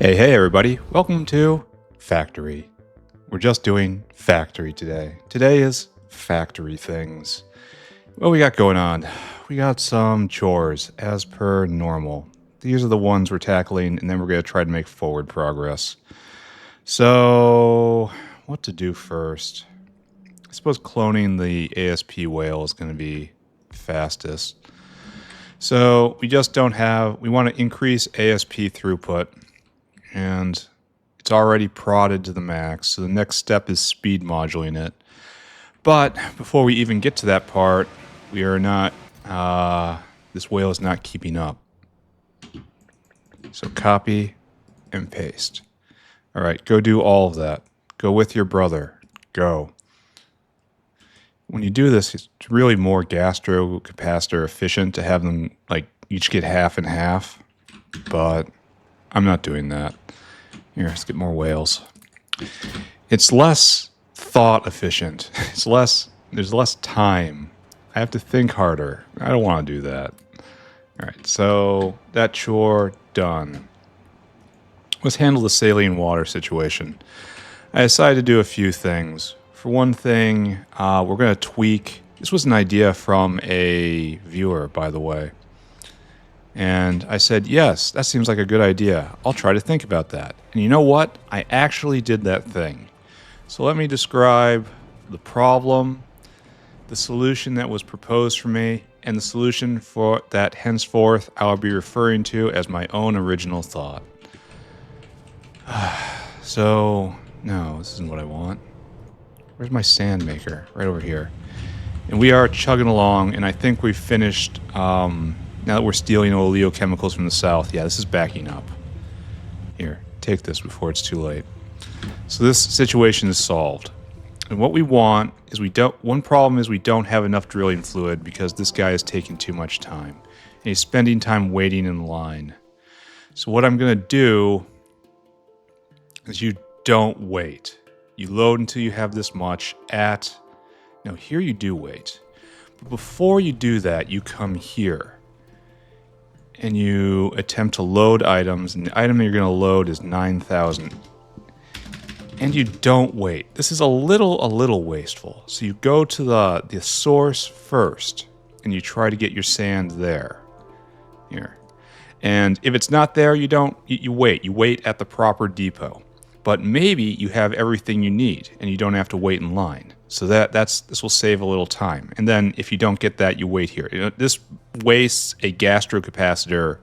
Hey everybody, welcome to Factory. We're just doing Factory today. Today is Factory things. What we got going on? We got some chores as per normal. These are the ones we're tackling, and then we're going to try to make forward progress. So, what to do first? I suppose cloning the ASP whale is going to be fastest. So, we want to increase ASP throughput. And it's already prodded to the max, so the next step is speed modulating it. But before we even get to that part, we are not, this whale is not keeping up. So copy and paste. All right, go do all of that. Go with your brother. Go. When you do this, it's really more gastro-capacitor efficient to have them like each get half and half, but I'm not doing that. Here, let's get more whales. It's less thought efficient. There's less time. I have to think harder. I don't want to do that. All right, so that chore done. Let's handle the saline water situation. I decided to do a few things. For one thing, we're going to tweak. This was an idea from a viewer, by the way. And I said, yes, that seems like a good idea. I'll try to think about that. And you know what? I actually did that thing. So let me describe the problem, the solution that was proposed for me, and the solution for that henceforth I'll be referring to as my own original thought. So, no, this isn't what I want. Where's my sand maker? Right over here. And we are chugging along, and I think we've finished... now that we're stealing oleochemicals from the south, yeah, this is backing up. Here, take this before it's too late. So this situation is solved. And what we want is one problem is we don't have enough drilling fluid because this guy is taking too much time. And he's spending time waiting in line. So what I'm going to do is you don't wait. You load until you have this much no, here you do wait. But before you do that, you come here. And you attempt to load items, and the item that you're going to load is 9,000. And you don't wait. This is a little wasteful. So you go to the source first, and you try to get your sand there. Here. And if it's not there, you wait. You wait at the proper depot. But maybe you have everything you need, and you don't have to wait in line. So this will save a little time. And then if you don't get that, you wait here. This wastes a gastrocapacitor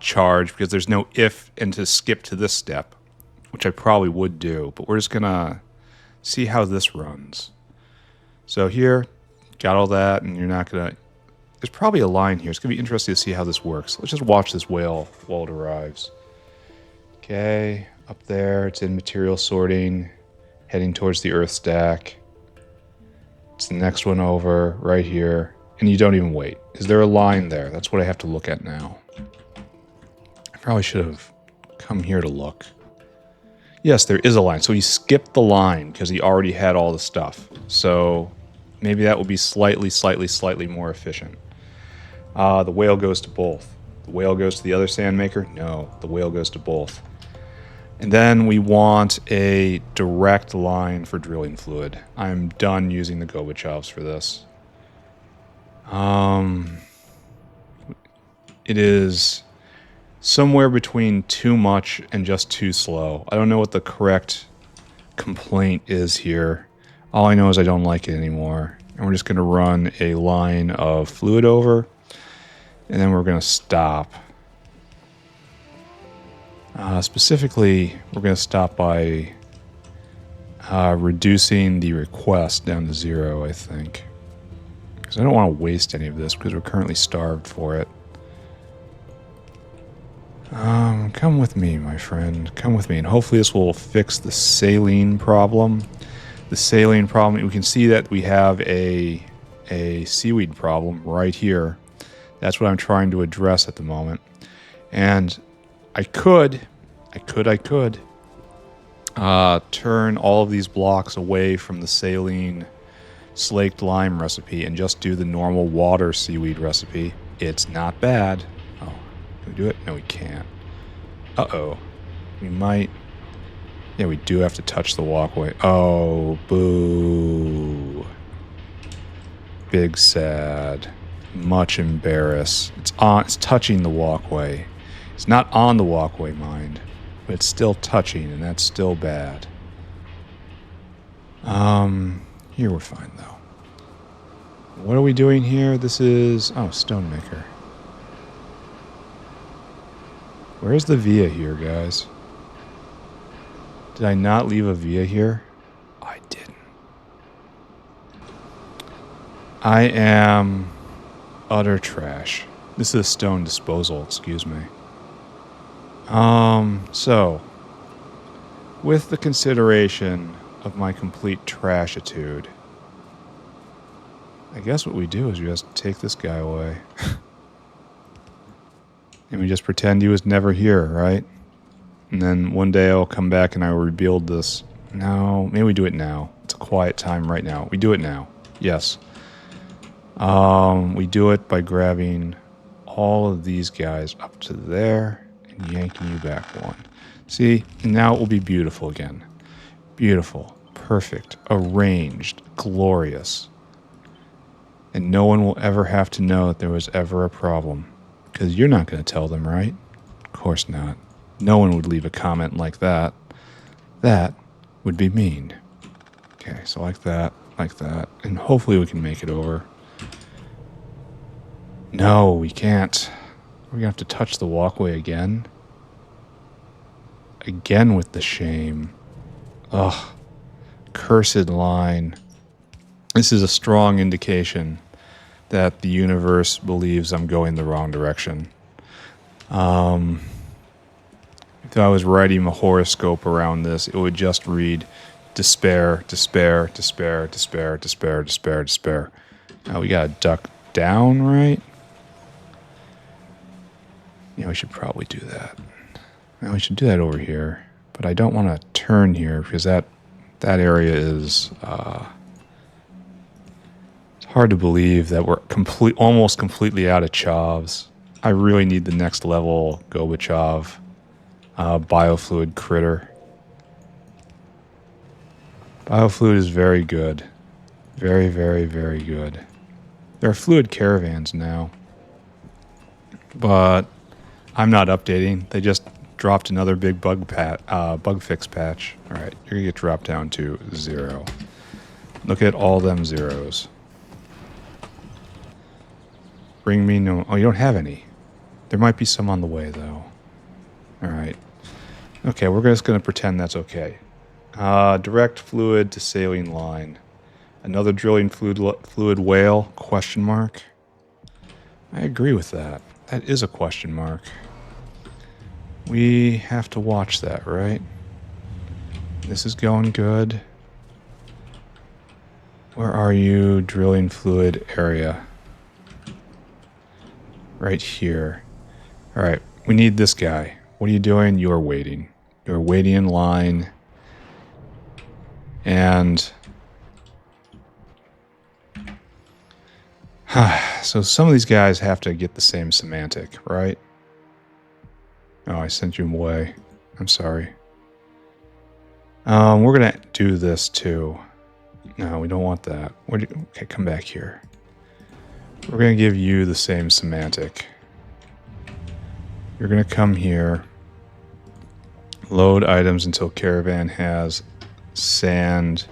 charge because there's no if and to skip to this step, which I probably would do. But we're just going to see how this runs. So here, got all that, and you're not going to... There's probably a line here. It's going to be interesting to see how this works. Let's just watch this whale while it arrives. Okay, up there, it's in material sorting. Heading towards the earth stack. It's the next one over, right here. And you don't even wait. Is there a line there? That's what I have to look at now. I probably should have come here to look. Yes, there is a line. So he skipped the line because he already had all the stuff. So maybe that will be slightly more efficient. The whale goes to both. The whale goes to the other sand maker? No, the whale goes to both. And then we want a direct line for drilling fluid. I'm done using the Gorbachevs for this. It is somewhere between too much and just too slow. I don't know what the correct complaint is here. All I know is I don't like it anymore. And we're just going to run a line of fluid over. And then we're going to stop. Specifically, we're going to stop by reducing the request down to 0, I think. Because I don't want to waste any of this because we're currently starved for it. Come with me, my friend. Come with me. And hopefully this will fix the saline problem. The saline problem, we can see that we have a seaweed problem right here. That's what I'm trying to address at the moment. And I could turn all of these blocks away from the saline slaked lime recipe and just do the normal water seaweed recipe. It's not bad. Oh, can we do it? No, we can't. Uh-oh. We might... Yeah, we do have to touch the walkway. Oh, boo. Big sad. Much embarrassed. It's touching the walkway. It's not on the walkway, mind. But it's still touching, and that's still bad. Here we're fine, though. What are we doing here? This is... Oh, Stonemaker. Where's the via here, guys? Did I not leave a via here? I didn't. I am utter trash. This is a stone disposal, excuse me. So, with the consideration of my complete trashitude, I guess what we do is we just take this guy away. And we just pretend he was never here, right? And then one day I'll come back and I will rebuild this. No, maybe we do it now. It's a quiet time right now. We do it now. Yes. We do it by grabbing all of these guys up to there and yanking you back one. See, now it will be beautiful again. Beautiful, perfect, arranged, glorious. And no one will ever have to know that there was ever a problem. Because you're not going to tell them, right? Of course not. No one would leave a comment like that. That would be mean. Okay, so like that, and hopefully we can make it over. No, we can't. We're going to have to touch the walkway again. Again with the shame. Ugh. Cursed line. This is a strong indication that the universe believes I'm going the wrong direction. If I was writing a horoscope around this, it would just read despair, despair, despair, despair, despair, despair, despair. Now we gotta duck down, right? Yeah, we should probably do that. Now we should do that over here, but I don't want to turn here because that area is... it's hard to believe that we're almost completely out of chavs. I really need the next level Gorbachev biofluid critter. Biofluid is very good. Very, very, very good. There are fluid caravans now. But I'm not updating. They just dropped another big bug fix patch. Alright, you're going to get dropped down to 0. Look at all them zeros. Bring me no... Oh, you don't have any. There might be some on the way, though. Alright. Okay, we're just going to pretend that's okay. Direct fluid to saline line. Another drilling fluid whale? Question mark. I agree with that. That is a question mark. We have to watch that, right? This is going good. Where are you, drilling fluid area? Right here. Alright, we need this guy. What are you doing? You're waiting. You're waiting in line. And... so some of these guys have to get the same semantic, right? Oh, I sent you away. I'm sorry. We're going to do this too. No, we don't want that. Okay, come back here. We're going to give you the same semantic. You're going to come here. Load items until caravan has sand.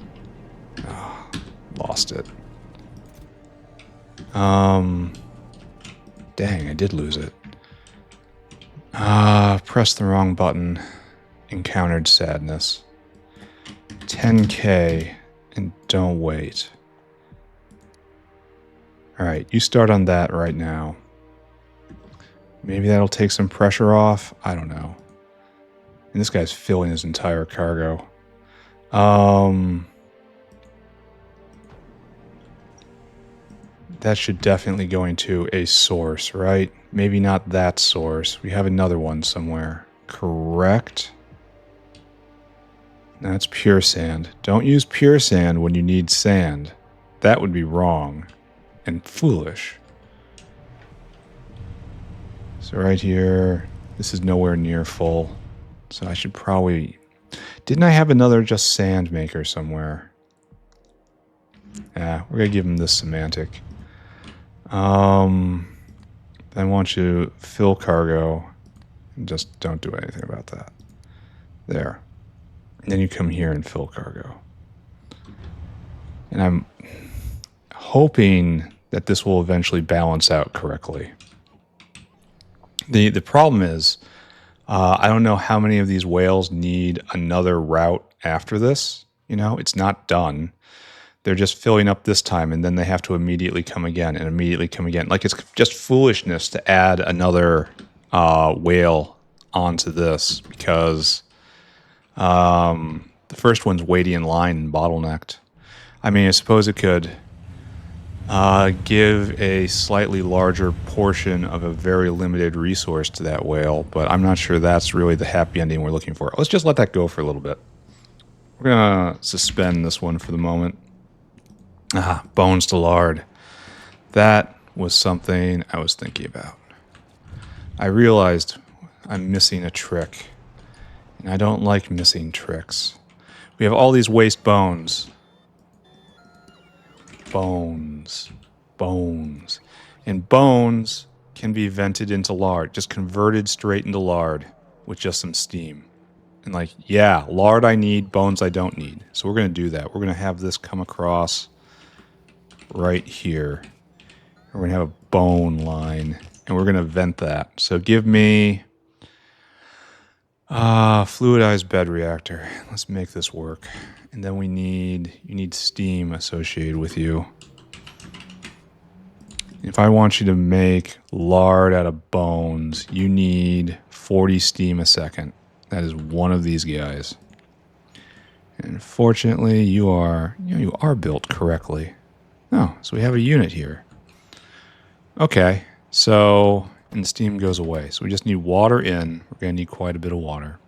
Oh, lost it. Dang, I did lose it. Pressed the wrong button. Encountered sadness. 10K and don't wait. Alright, you start on that right now. Maybe that'll take some pressure off. I don't know. And this guy's filling his entire cargo. That should definitely go into a source, right? Maybe not that source. We have another one somewhere. Correct? That's pure sand. Don't use pure sand when you need sand. That would be wrong and foolish. So right here, this is nowhere near full. So I should probably... Didn't I have another just sand maker somewhere? Yeah, we're going to give him this semantic. Then I want you to fill cargo. And just don't do anything about that. There. And then you come here and fill cargo. And I'm hoping that this will eventually balance out correctly. The problem is, I don't know how many of these whales need another route after this. You know, it's not done. They're just filling up this time, and then they have to immediately come again and immediately come again. Like, it's just foolishness to add another whale onto this because the first one's waiting in line and bottlenecked. I mean, I suppose it could give a slightly larger portion of a very limited resource to that whale, but I'm not sure that's really the happy ending we're looking for. Let's just let that go for a little bit. We're going to suspend this one for the moment. Bones to lard. That was something I was thinking about. I realized I'm missing a trick, and I don't like missing tricks. We have all these waste bones. Bones. And bones can be vented into lard, just converted straight into lard with just some steam. And like, yeah, lard I need, bones I don't need. So we're going to do that. We're going to have this come across right here. We're going to have a bone line, and we're going to vent that. So give me fluidized bed reactor. Let's make this work. And then you need steam associated with you. If I want you to make lard out of bones, you need 40 steam a second. That is one of these guys. And fortunately, you are built correctly. Oh, so we have a unit here. Okay, so and the steam goes away. So we just need water in. We're going to need quite a bit of water.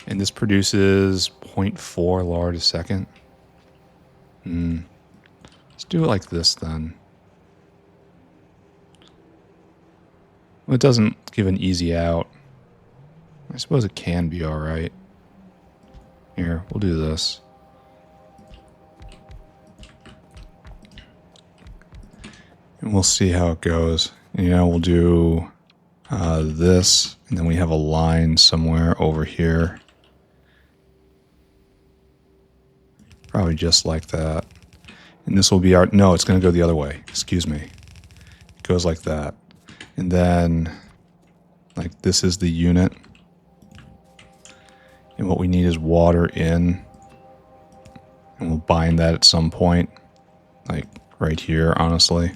And this produces 0.4 lard a second. Let's do it like this then. Well, it doesn't give an easy out. I suppose it can be alright. Here, we'll do this. And we'll see how it goes. And, we'll do this, and then we have a line somewhere over here. Probably just like that. And this will be our... No, it's going to go the other way. Excuse me. It goes like that. And then, like, this is the unit. And what we need is water in. And we'll bind that at some point. Like, right here, honestly.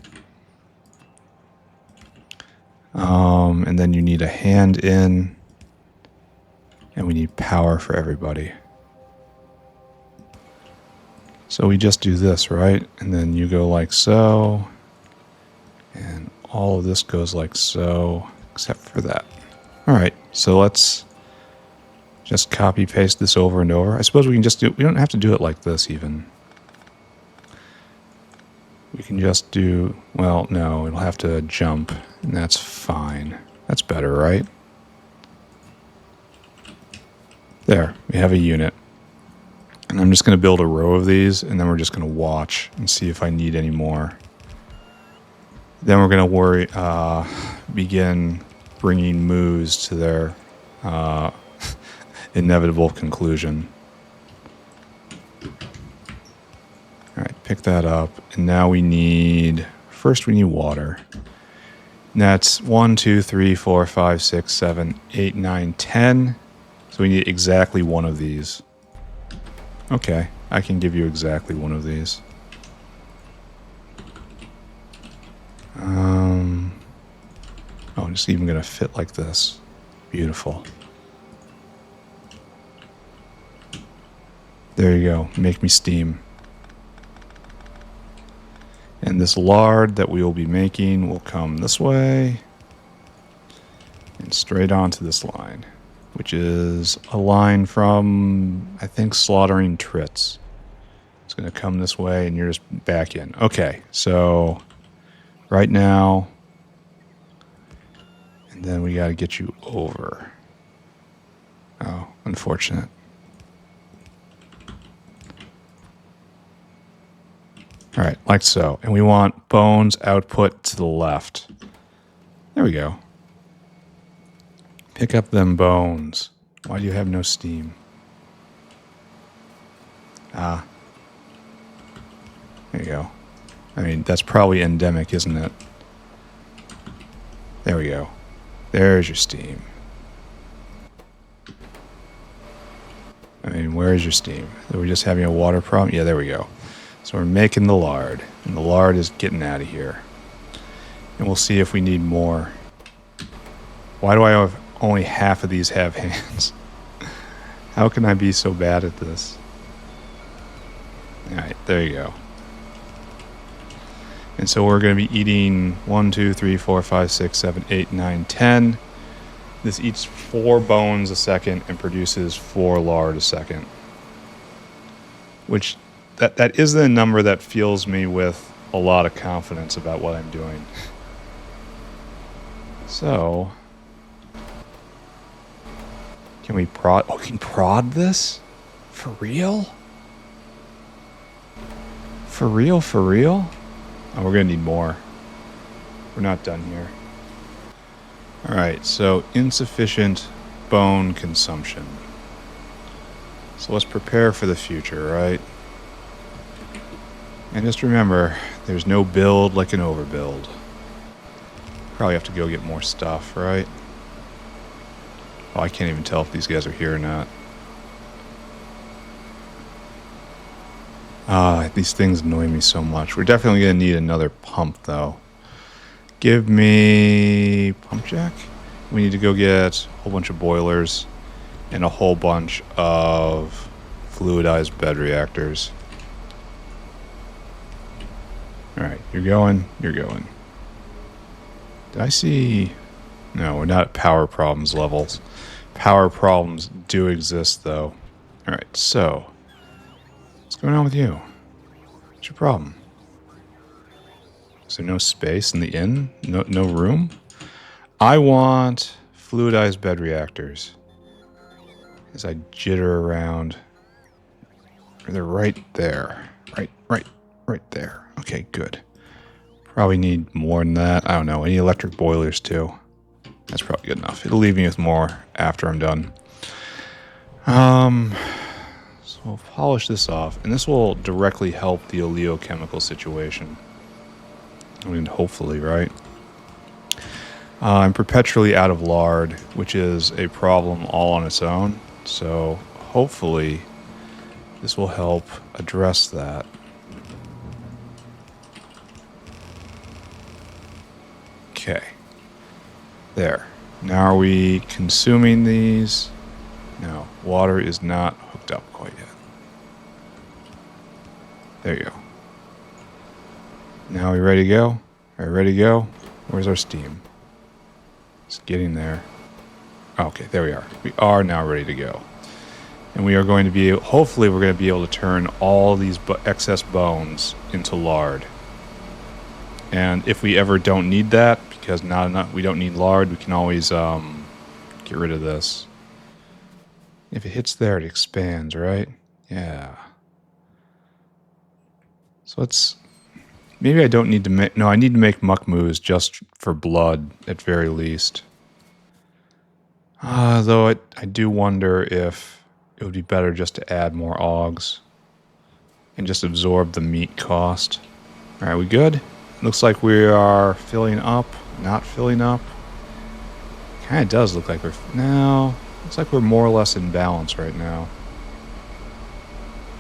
And then you need a hand in. And we need power for everybody. So we just do this, right? And then you go like so. And all of this goes like so, except for that. All right, so let's just copy paste this over and over. I suppose we can just do, we don't have to do it like this even. We can just do, well, no, it'll have to jump, and that's fine. That's better, right? There, we have a unit. And I'm just going to build a row of these, and then we're just going to watch and see if I need any more. Then we're going to begin bringing moves to their inevitable conclusion. All right, pick that up. And now we need, first we need water. And that's 1, 2, 3, 4, 5, 6, 7, 8, 9, 10. So we need exactly one of these. Okay, I can give you exactly one of these. Oh, it's even going to fit like this. Beautiful. There you go. Make me steam. And this lard that we will be making will come this way and straight onto this line, which is a line from, I think, slaughtering trits. It's going to come this way and you're just back in. Okay, so right now, and then we got to get you over. Unfortunate. All right, like so. And we want bones output to the left. There we go. Pick up them bones. Why do you have no steam? Ah. There you go. I mean, that's probably endemic, isn't it? There we go. There's your steam. I mean, where is your steam? Are we just having a water problem? Yeah, there we go. So we're making the lard. And the lard is getting out of here. And we'll see if we need more. Why do I have only half of these have hands? How can I be so bad at this? Alright, there you go. And so we're going to be eating 1, 2, 3, 4, 5, 6, 7, 8, 9, 10. This eats 4 bones a second and produces 4 lard a second. Which, that is the number that fills me with a lot of confidence about what I'm doing. So, can we prod? Oh, we can prod this? For real? For real, for real? Oh, we're going to need more. We're not done here. Alright, so insufficient bone consumption. So let's prepare for the future, right? And just remember, there's no build like an overbuild. Probably have to go get more stuff, right? Oh, I can't even tell if these guys are here or not. These things annoy me so much. We're definitely going to need another pump, though. Give me pump jack. We need to go get a whole bunch of boilers and a whole bunch of fluidized bed reactors. Alright, you're going. You're going. Did I see... No, we're not at power problems levels. Power problems do exist, though. Alright, so... What's going on with you? What's your problem? Is there no space in the inn? No room? I want fluidized bed reactors. As I jitter around. They're right there. Right there. Okay, good. Probably need more than that. I don't know. Any electric boilers, too. That's probably good enough. It'll leave me with more after I'm done. So we'll polish this off. And this will directly help the oleochemical situation. I mean, hopefully, right? I'm perpetually out of lard, which is a problem all on its own. So hopefully this will help address that. Okay. There. Now are we consuming these? No. Water is not hooked up quite yet. There you go. Now are we ready to go? Are we ready to go? Where's our steam? It's getting there. Okay, there we are. We are now ready to go. And we are going to be, hopefully we're going to be able to turn all these excess bones into lard. And if we ever don't need that, because we don't need lard, we can always get rid of this. If it hits there, it expands, right? Yeah. So let's... Maybe I don't need to make... No, I need to make muck moos just for blood, at very least. Though I do wonder if it would be better just to add more augs. And just absorb the meat cost. Alright, we good? Looks like we are filling up. Not filling up. Kind of does look like we're... No. Looks like we're more or less in balance right now.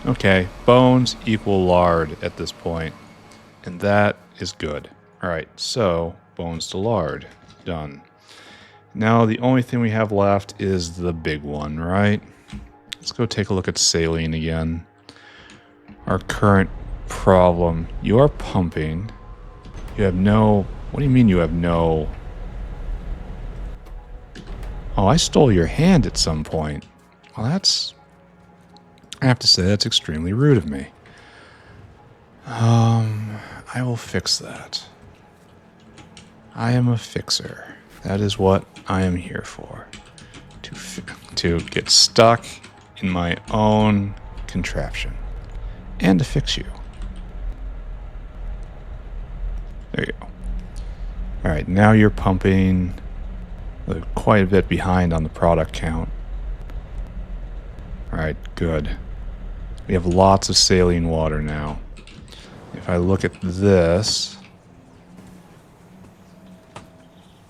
Okay. Bones equal lard at this point. And that is good. Alright, so bones to lard. Done. Now the only thing we have left is the big one, right? Let's go take a look at saline again. Our current problem. You are pumping. You have no... What do you mean you have no... Oh, I stole your hand at some point. Well, that's... I have to say, that's extremely rude of me. I will fix that. I am a fixer. That is what I am here for. to get stuck in my own contraption and to fix you. There you go. All right, now you're pumping quite a bit behind on the product count. All right, good. We have lots of saline water now. If I look at this,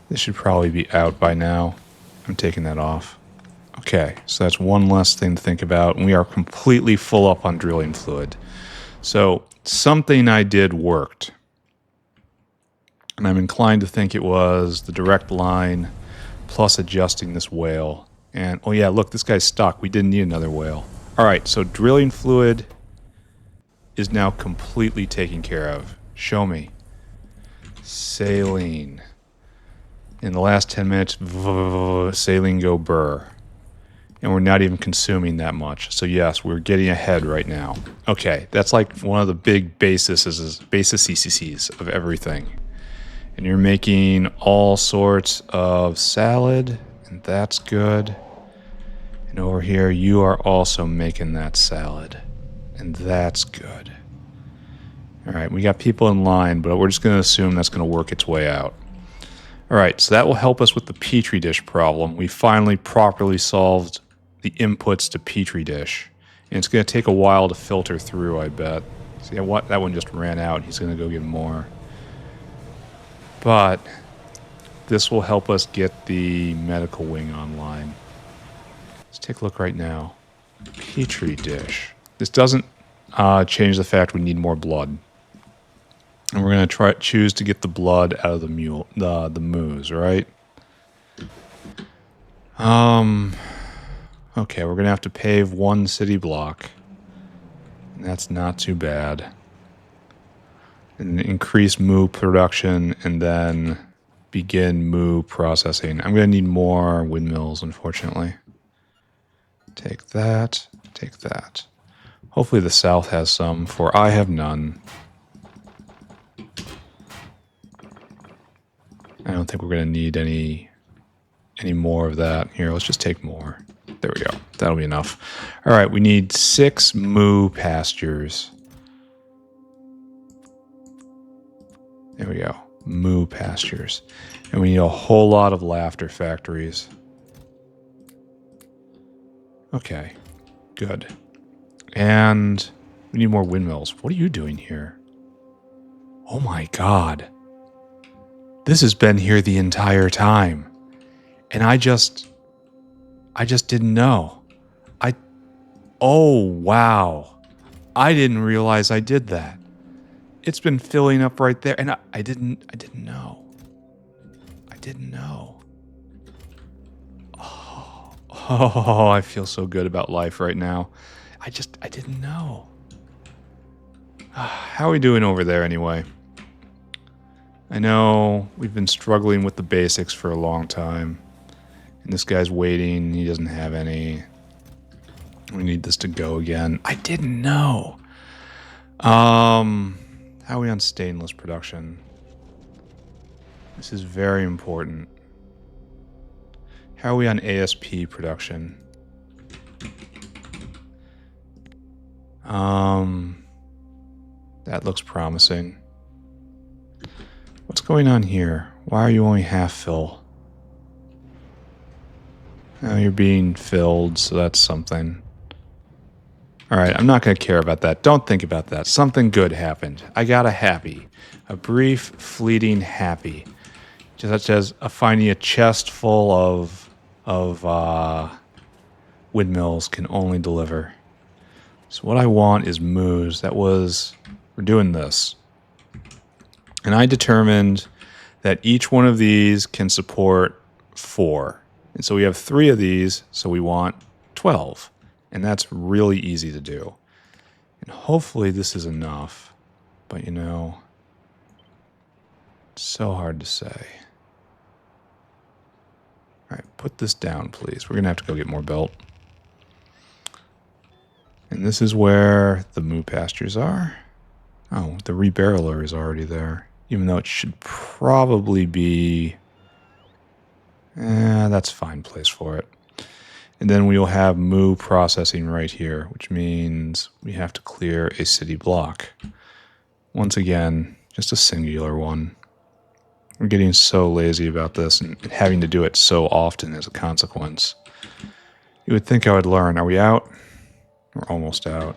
this should probably be out by now. I'm taking that off. Okay, so that's one less thing to think about. And we are completely full up on drilling fluid. So something I did worked. And I'm inclined to think it was the direct line plus adjusting this whale. And, oh yeah, look, this guy's stuck. We didn't need another whale. All right, so drilling fluid is now completely taken care of. Show me. Saline. In the last 10 minutes, saline go burr. And we're not even consuming that much. So yes, we're getting ahead right now. Okay, that's like one of the big bases of everything. And you're making all sorts of salad, and that's good. And over here, you are also making that salad, and that's good. All right, we got people in line, but we're just going to assume that's going to work its way out. All right, so that will help us with the Petri dish problem. We finally properly solved the inputs to Petri dish. And it's going to take a while to filter through, I bet. See, what? That one just ran out. He's going to go get more. But this will help us get the medical wing online. Let's take a look right now. Petri dish. This doesn't change the fact we need more blood. And we're going to choose to get the blood out of the moose, right? Okay, we're going to have to pave one city block. And that's not too bad. And increase moo production and then begin moo processing. I'm going to need more windmills, unfortunately. Take that, take that. Hopefully the south has some, for I have none. I don't think we're going to need any more of that. Here, let's just take more. There we go. That'll be enough. All right, we need 6 moo pastures. There we go. Moo pastures. And we need a whole lot of laughter factories. Okay, good. And we need more windmills. What are you doing here? Oh my god. This has been here the entire time. And I just didn't know. Oh wow. I didn't realize I did that. It's been filling up right there, and I didn't know. I didn't know. Oh, I feel so good about life right now. I didn't know. How are we doing over there anyway? I know we've been struggling with the basics for a long time. And this guy's waiting. He doesn't have any. We need this to go again. I didn't know. How are we on stainless production? This is very important. How are we on ASP production? That looks promising. What's going on here? Why are you only half fill? Oh, you're being filled, so that's something. Alright, I'm not going to care about that. Don't think about that. Something good happened. I got a happy. A brief, fleeting happy. Such as finding a chest full of windmills can only deliver. So what I want is moose. We're doing this. And I determined that each one of these can support 4. And so we have 3 of these, so we want 12. And that's really easy to do. And hopefully this is enough. But you know, it's so hard to say. All right, put this down, please. We're going to have to go get more belt. And this is where the moo pastures are. Oh, the rebarreler is already there. Even though it should probably be... that's a fine place for it. And then we will have moo processing right here, which means we have to clear a city block. Once again, just a singular one. We're getting so lazy about this and having to do it so often as a consequence. You would think I would learn. Are we out? We're almost out.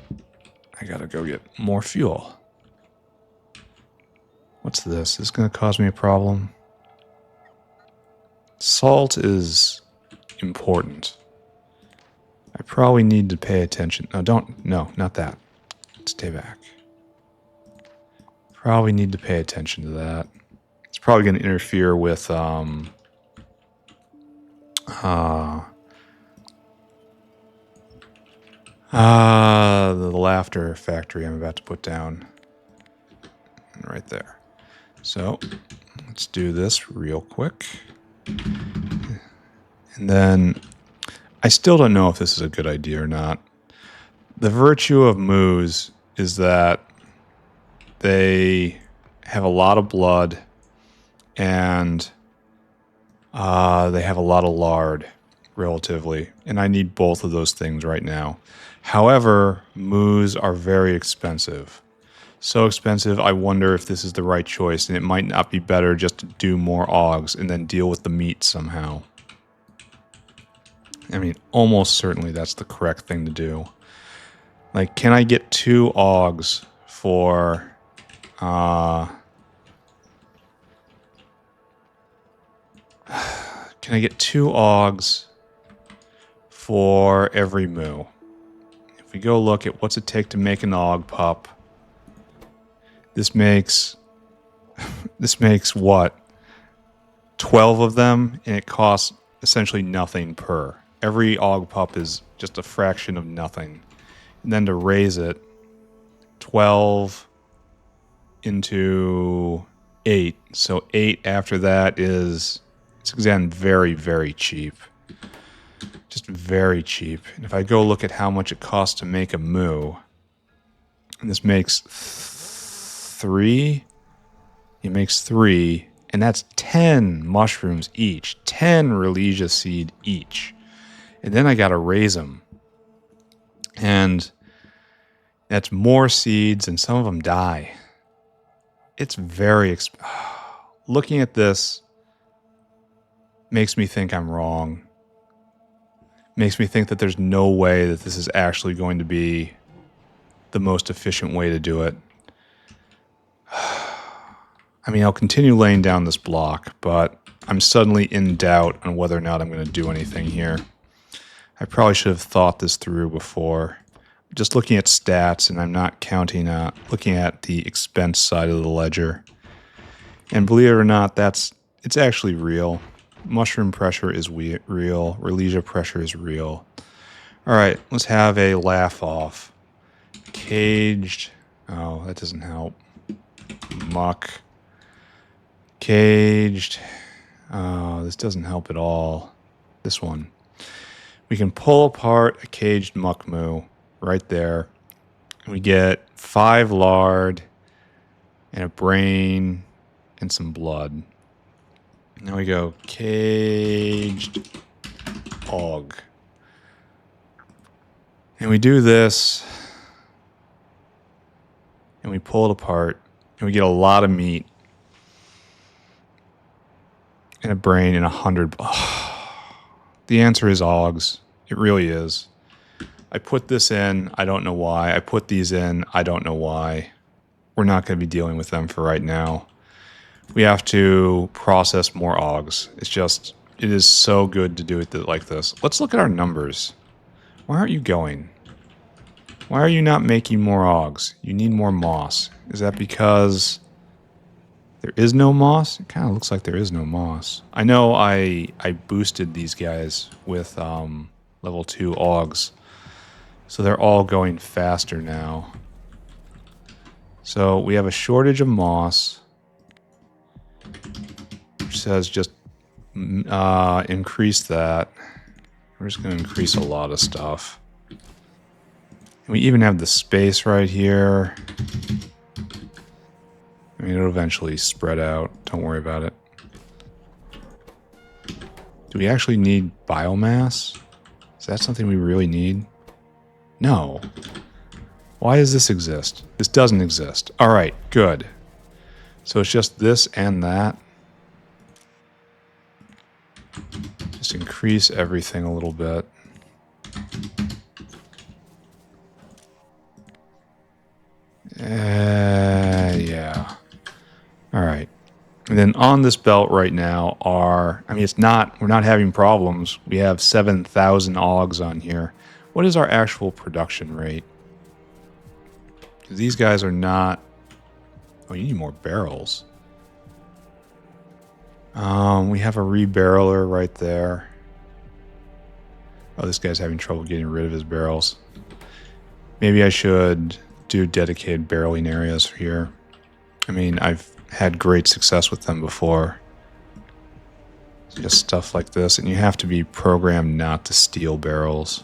I gotta go get more fuel. What's this? Is this gonna cause me a problem? Salt is important. I probably need to pay attention. No, not that. Stay back. Probably need to pay attention to that. It's probably going to interfere with the laughter factory I'm about to put down. Right there. So, let's do this real quick. And then, I still don't know if this is a good idea or not. The virtue of moos is that they have a lot of blood and they have a lot of lard, relatively. And I need both of those things right now. However, moos are very expensive. So expensive, I wonder if this is the right choice, and it might not be better just to do more augs and then deal with the meat somehow. I mean, almost certainly that's the correct thing to do. Like, can I get 2 augs for... can I get 2 augs for every moo? If we go look at what's it take to make an aug pup, this makes what? 12 of them, and it costs essentially nothing per. Every aug pup is just a fraction of nothing. And then to raise it, 12 into 8. So 8 after that is, it's again very, very cheap. Just very cheap. And if I go look at how much it costs to make a moo, and this makes 3. It makes 3, and that's 10 mushrooms each. 10 Relesia seed each. And then I gotta raise them. And that's more seeds, and some of them die. It's very looking at this makes me think I'm wrong. Makes me think that there's no way that this is actually going to be the most efficient way to do it. I mean, I'll continue laying down this block, but I'm suddenly in doubt on whether or not I'm going to do anything here. I probably should have thought this through before. Just looking at stats, and I'm not counting, looking at the expense side of the ledger. And believe it or not, it's actually real. Mushroom pressure is real. Relesia pressure is real. All right, let's have a laugh off. Caged. Oh, that doesn't help. Muck. Caged. Oh, this doesn't help at all. This one. We can pull apart a caged muck moo right there. We get 5 lard and a brain and some blood. Now we go caged aug. And we do this, and we pull it apart, and we get a lot of meat, and a brain, and 100... The answer is augs. It really is. I put this in, I don't know why. I put these in, I don't know why. We're not going to be dealing with them for right now. We have to process more augs. It is so good to do it like this. Let's look at our numbers. Why aren't you going? Why are you not making more augs? You need more moss. Is that because there is no moss? It kind of looks like there is no moss. I know I boosted these guys with level 2 augs. So they're all going faster now. So we have a shortage of moss, which says just increase that. We're just going to increase a lot of stuff. And we even have the space right here. I mean, it'll eventually spread out. Don't worry about it. Do we actually need biomass? Is that something we really need? No. Why does this exist? This doesn't exist. All right, good. So it's just this and that. Just increase everything a little bit. Yeah. All right. And then on this belt right now are, I mean, we're not having problems. We have 7,000 Augs on here. What is our actual production rate? Because these guys are not, oh, you need more barrels. We have a rebarreler right there. Oh, this guy's having trouble getting rid of his barrels. Maybe I should do dedicated barreling areas here. I mean, I've had great success with them before. Just stuff like this, and you have to be programmed not to steal barrels.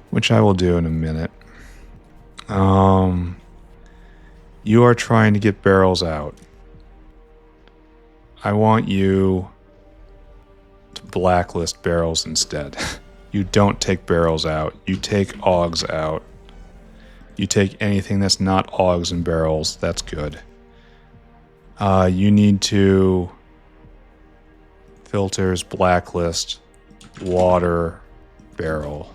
Which I will do in a minute. You are trying to get barrels out. I want you to blacklist barrels instead. You don't take barrels out. You take Augs out. You take anything that's not Augs and barrels. That's good. You need to filters, blacklist, water, barrel.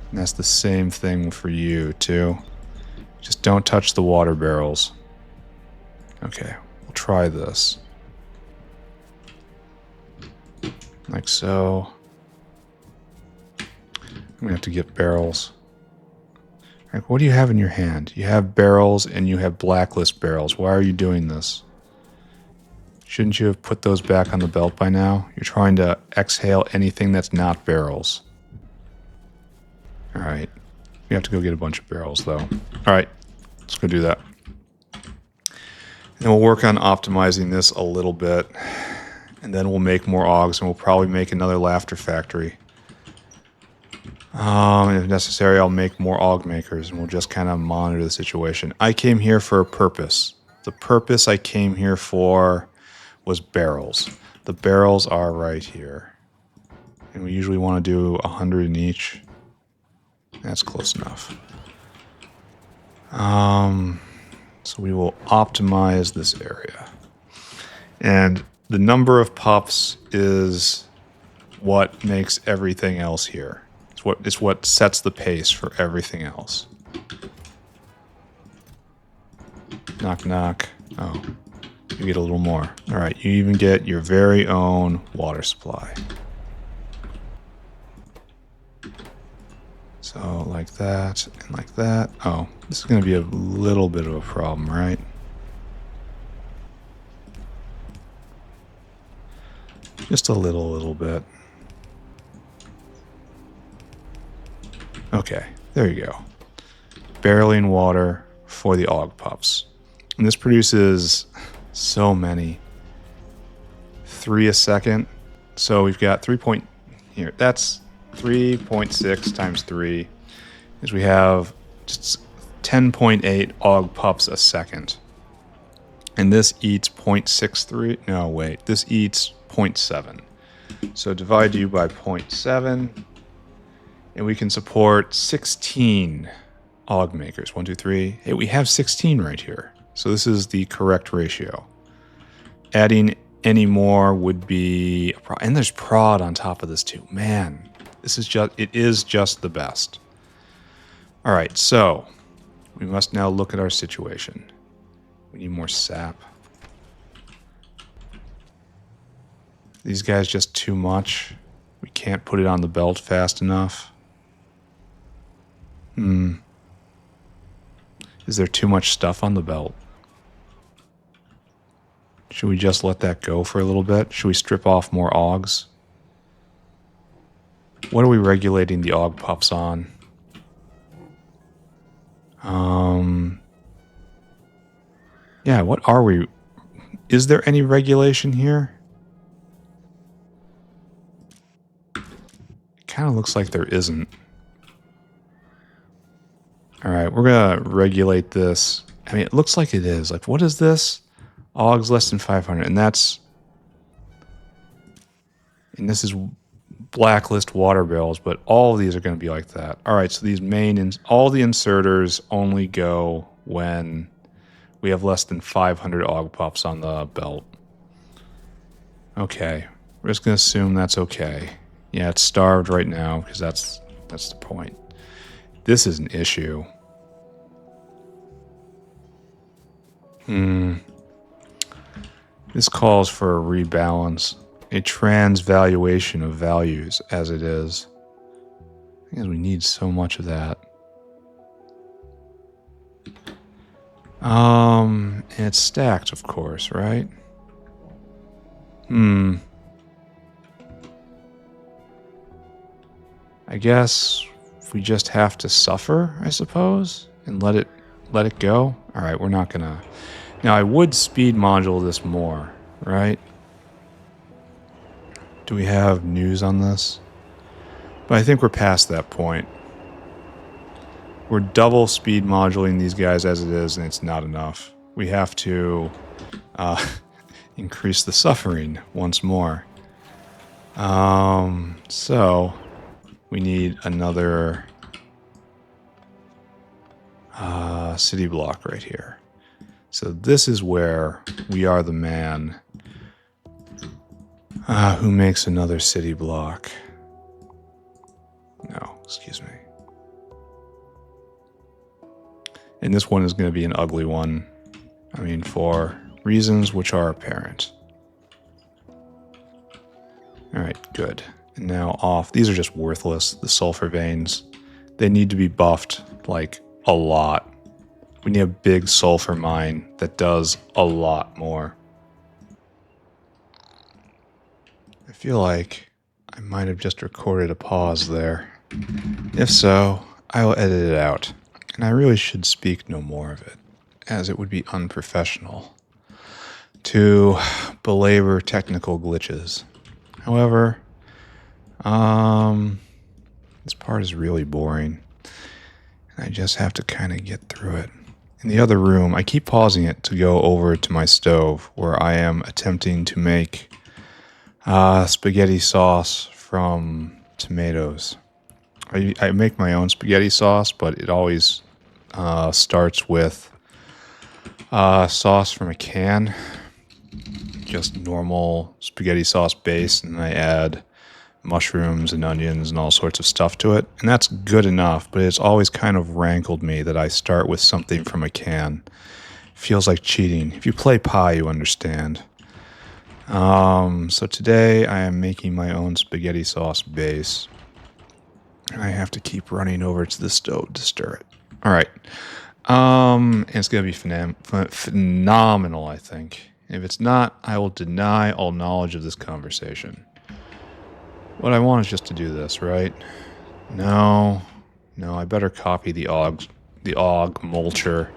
And that's the same thing for you too. Just don't touch the water barrels. Okay, we'll try this. Like so. I'm gonna have to get barrels. Like, what do you have in your hand? You have barrels and you have blacklist barrels. Why are you doing this? Shouldn't you have put those back on the belt by now? You're trying to exhale anything that's not barrels. Alright. We have to go get a bunch of barrels, though. Alright. Let's go do that. And we'll work on optimizing this a little bit. And then we'll make more Augs, and we'll probably make another laughter factory. If necessary, I'll make more Aug makers, and we'll just kind of monitor the situation. I came here for a purpose. The purpose I came here for was barrels. The barrels are right here. And we usually want to do 100 in each. That's close enough. So we will optimize this area. And the number of pups is what makes everything else here. It's what sets the pace for everything else. Knock, knock. Oh, you get a little more. All right, you even get your very own water supply. So like that and like that. Oh, this is going to be a little bit of a problem, right? Just a little bit. Okay, there you go. Barreling water for the Aug pups. And this produces so many. 3 a second. So we've got 3 point... Here, that's 3.6 times 3. Is we have just 10.8 Aug pups a second. And this eats 0.63... No, wait. This eats 0.7. So divide you by 0.7... And we can support 16 Aug makers. 1, 2, 3. Hey, we have 16 right here. So this is the correct ratio. Adding any more would be... And there's prod on top of this too. Man, it is just the best. All right, so we must now look at our situation. We need more sap. These guys just too much. We can't put it on the belt fast enough. Is there too much stuff on the belt? Should we just let that go for a little bit? Should we strip off more Augs? What are we regulating the Aug pups on? Yeah, what are we... Is there any regulation here? It kind of looks like there isn't. All right, we're going to regulate this. I mean, it looks like it is. Like, what is this? Augs less than 500, and that's And this is blacklist water bills, but all of these are going to be like that. All right, so these all the inserters only go when we have less than 500 Augpups on the belt. Okay, we're just going to assume that's okay. Yeah, it's starved right now because that's the point. This is an issue. This calls for a rebalance, a transvaluation of values as it is. Because we need so much of that. And it's stacked, of course, right? I guess we just have to suffer, I suppose, and let it go. All right, we're not gonna. Now I would speed module this more, right? Do we have news on this? But I think we're past that point. We're double speed modulating these guys as it is, and it's not enough. We have to increase the suffering once more. So we need another city block right here. So this is where we are the man who makes another city block. No, excuse me. And this one is going to be an ugly one. I mean, for reasons which are apparent. Alright, good. And now off. These are just worthless, the sulfur veins. They need to be buffed, like, a lot. We need a big sulfur mine that does a lot more. I feel like I might have just recorded a pause there. If so, I will edit it out. And I really should speak no more of it, as it would be unprofessional to belabor technical glitches. However, this part is really boring. And I just have to kind of get through it. In the other room, I keep pausing it to go over to my stove, where I am attempting to make spaghetti sauce from tomatoes. I make my own spaghetti sauce, but it always starts with sauce from a can, just normal spaghetti sauce base, and I add mushrooms and onions and all sorts of stuff to it, and that's good enough, but it's always kind of rankled me that I start with something from a can. Feels like cheating. If you play pie, you understand. So today I am making my own spaghetti sauce base. I have to keep running over to the stove to stir it. All right. And it's going to be phenomenal, I think. If it's not, I will deny all knowledge of this conversation. What I want is just to do this, right? No, I better copy the Aug mulcher.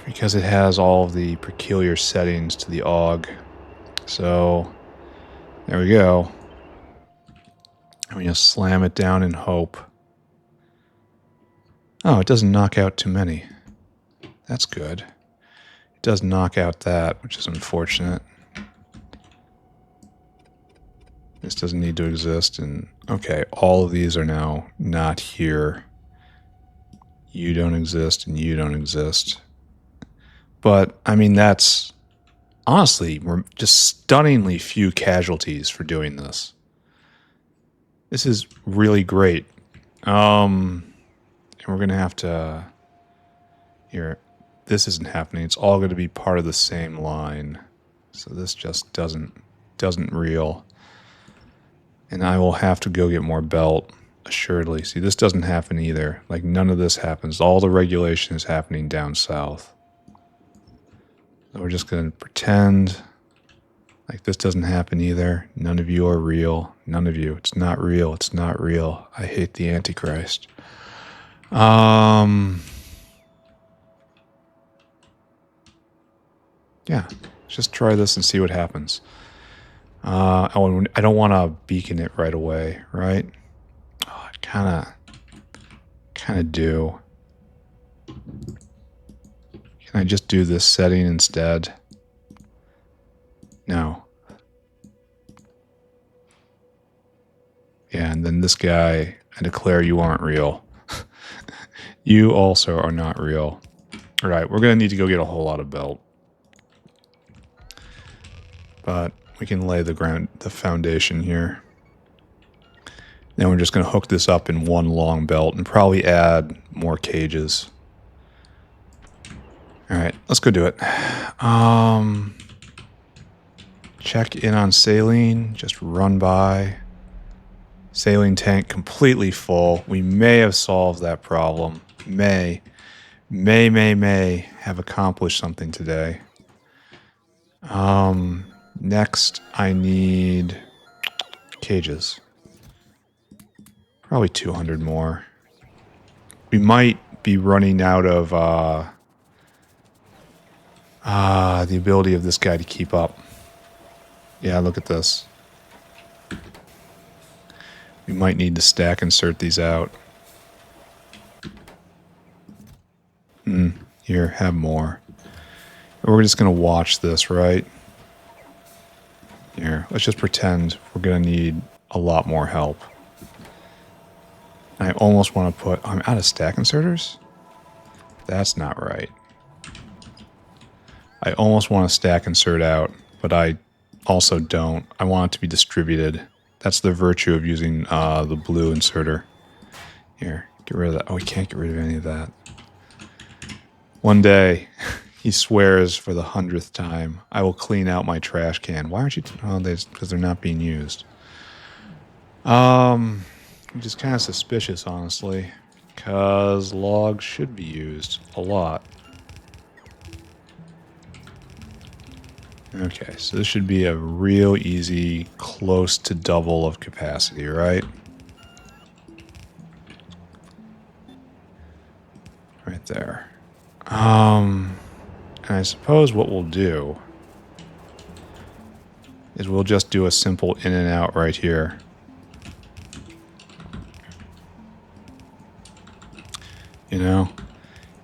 Because it has all of the peculiar settings to the Aug. So, there we go. And we just slam it down and hope. Oh, it doesn't knock out too many. That's good. It does knock out that, which is unfortunate. This doesn't need to exist, and okay, all of these are now not here. You don't exist, and you don't exist. But, I mean, that's honestly, we're just stunningly few casualties for doing this. This is really great. And we're going to have to... Here, this isn't happening. It's all going to be part of the same line. So this just doesn't reel. And I will have to go get more belt, assuredly. See, this doesn't happen either. Like, none of this happens. All the regulation is happening down south. So we're just going to pretend like this doesn't happen either. None of you are real. None of you. It's not real. It's not real. I hate the Antichrist. Yeah. Let's just try this and see what happens. I don't want to beacon it right away, right? Oh, I kind of do. Can I just do this setting instead? No. And then this guy, I declare you aren't real. You also are not real. All right, we're going to need to go get a whole lot of belt. But we can lay the foundation here. Then we're just going to hook this up in one long belt and probably add more cages. All right, let's go do it. Check in on saline, just run by. Saline tank completely full. We may have solved that problem. May have accomplished something today. Next, I need cages. Probably 200 more. We might be running out of the ability of this guy to keep up. Yeah, look at this. We might need to stack insert these out. Here, have more. We're just going to watch this, right? Here, let's just pretend we're going to need a lot more help. I almost want to put... I'm out of stack inserters? That's not right. I almost want to stack insert out, but I also don't. I want it to be distributed. That's the virtue of using the blue inserter. Here, get rid of that. Oh, we can't get rid of any of that. One day, he swears for the 100th time, I will clean out my trash can. Why aren't you... Oh, because they're not being used. Which is kind of suspicious, honestly. Because logs should be used a lot. Okay, so this should be a real easy, close to double of capacity, right? Right there. And I suppose what we'll do is we'll just do a simple in and out right here. You know?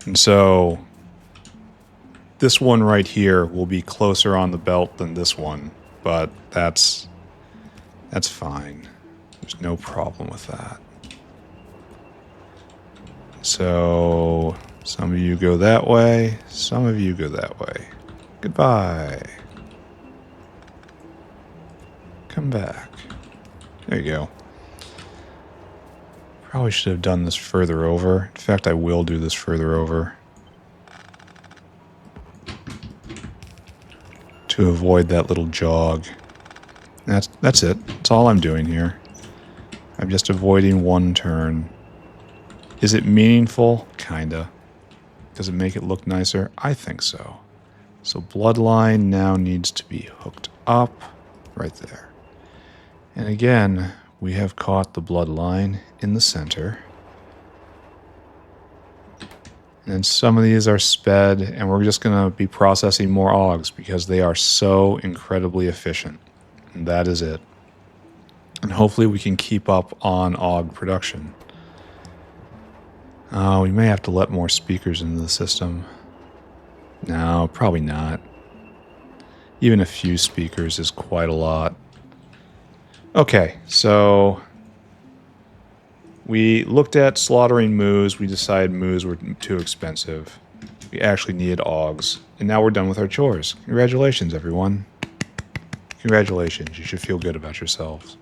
And so this one right here will be closer on the belt than this one, but that's fine. There's no problem with that. So some of you go that way, some of you go that way. Goodbye. Come back. There you go. Probably should have done this further over. In fact, I will do this further over. To avoid that little jog. That's it. That's all I'm doing here. I'm just avoiding one turn. Is it meaningful? Kinda. Does it make it look nicer? I think so. So bloodline now needs to be hooked up right there. And again, we have caught the bloodline in the center. And some of these are sped, and we're just going to be processing more Augs because they are so incredibly efficient. And that is it. And hopefully we can keep up on Aug production. We may have to let more speakers into the system. No, probably not. Even a few speakers is quite a lot. Okay, so we looked at slaughtering moose. We decided moose were too expensive. We actually needed Augs. And now we're done with our chores. Congratulations, everyone. Congratulations. You should feel good about yourselves.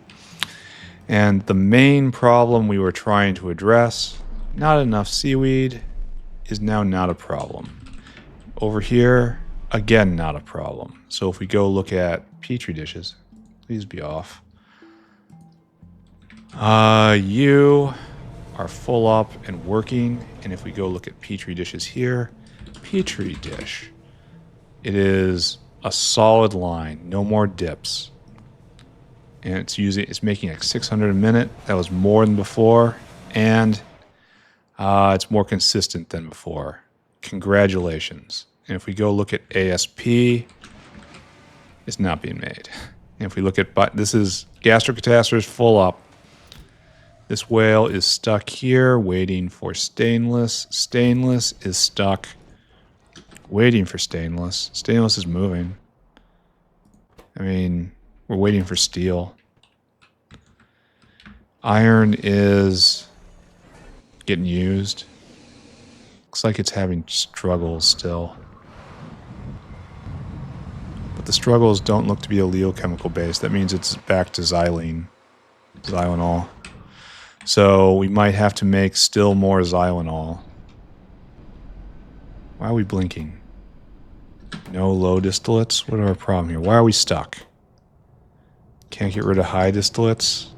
And the main problem we were trying to address, not enough seaweed, is now not a problem. Over here, again, not a problem. So if we go look at petri dishes, please be off. You are full up and working. And if we go look at petri dishes here, petri dish. It is a solid line, no more dips. And it's making like 600 a minute. That was more than before. And it's more consistent than before. Congratulations. And if we go look at ASP, it's not being made. And if we look at, this is gastrocatasters full up. This whale is stuck here, waiting for stainless. Stainless is stuck, waiting for stainless. Stainless is moving. I mean, we're waiting for steel. Iron is getting used. Looks like it's having struggles still. But the struggles don't look to be oleochemical based. That means it's back to xylene. Xylenol. So we might have to make still more xylenol. Why are we blinking? No low distillates? What are our problem here? Why are we stuck? Can't get rid of high distillates?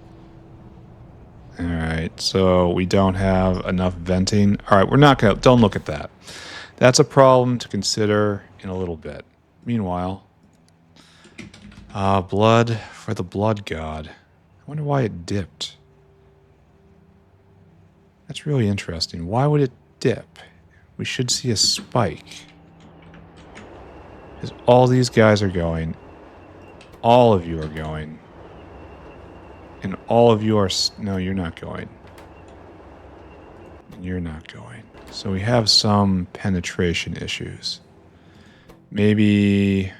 Alright, so we don't have enough venting. Alright, we're not gonna... Don't look at that. That's a problem to consider in a little bit. Meanwhile... blood for the blood god. I wonder why it dipped. That's really interesting. Why would it dip? We should see a spike. Because all these guys are going. All of you are going. And all of you are... No, you're not going. And you're not going. So we have some penetration issues. Maybe...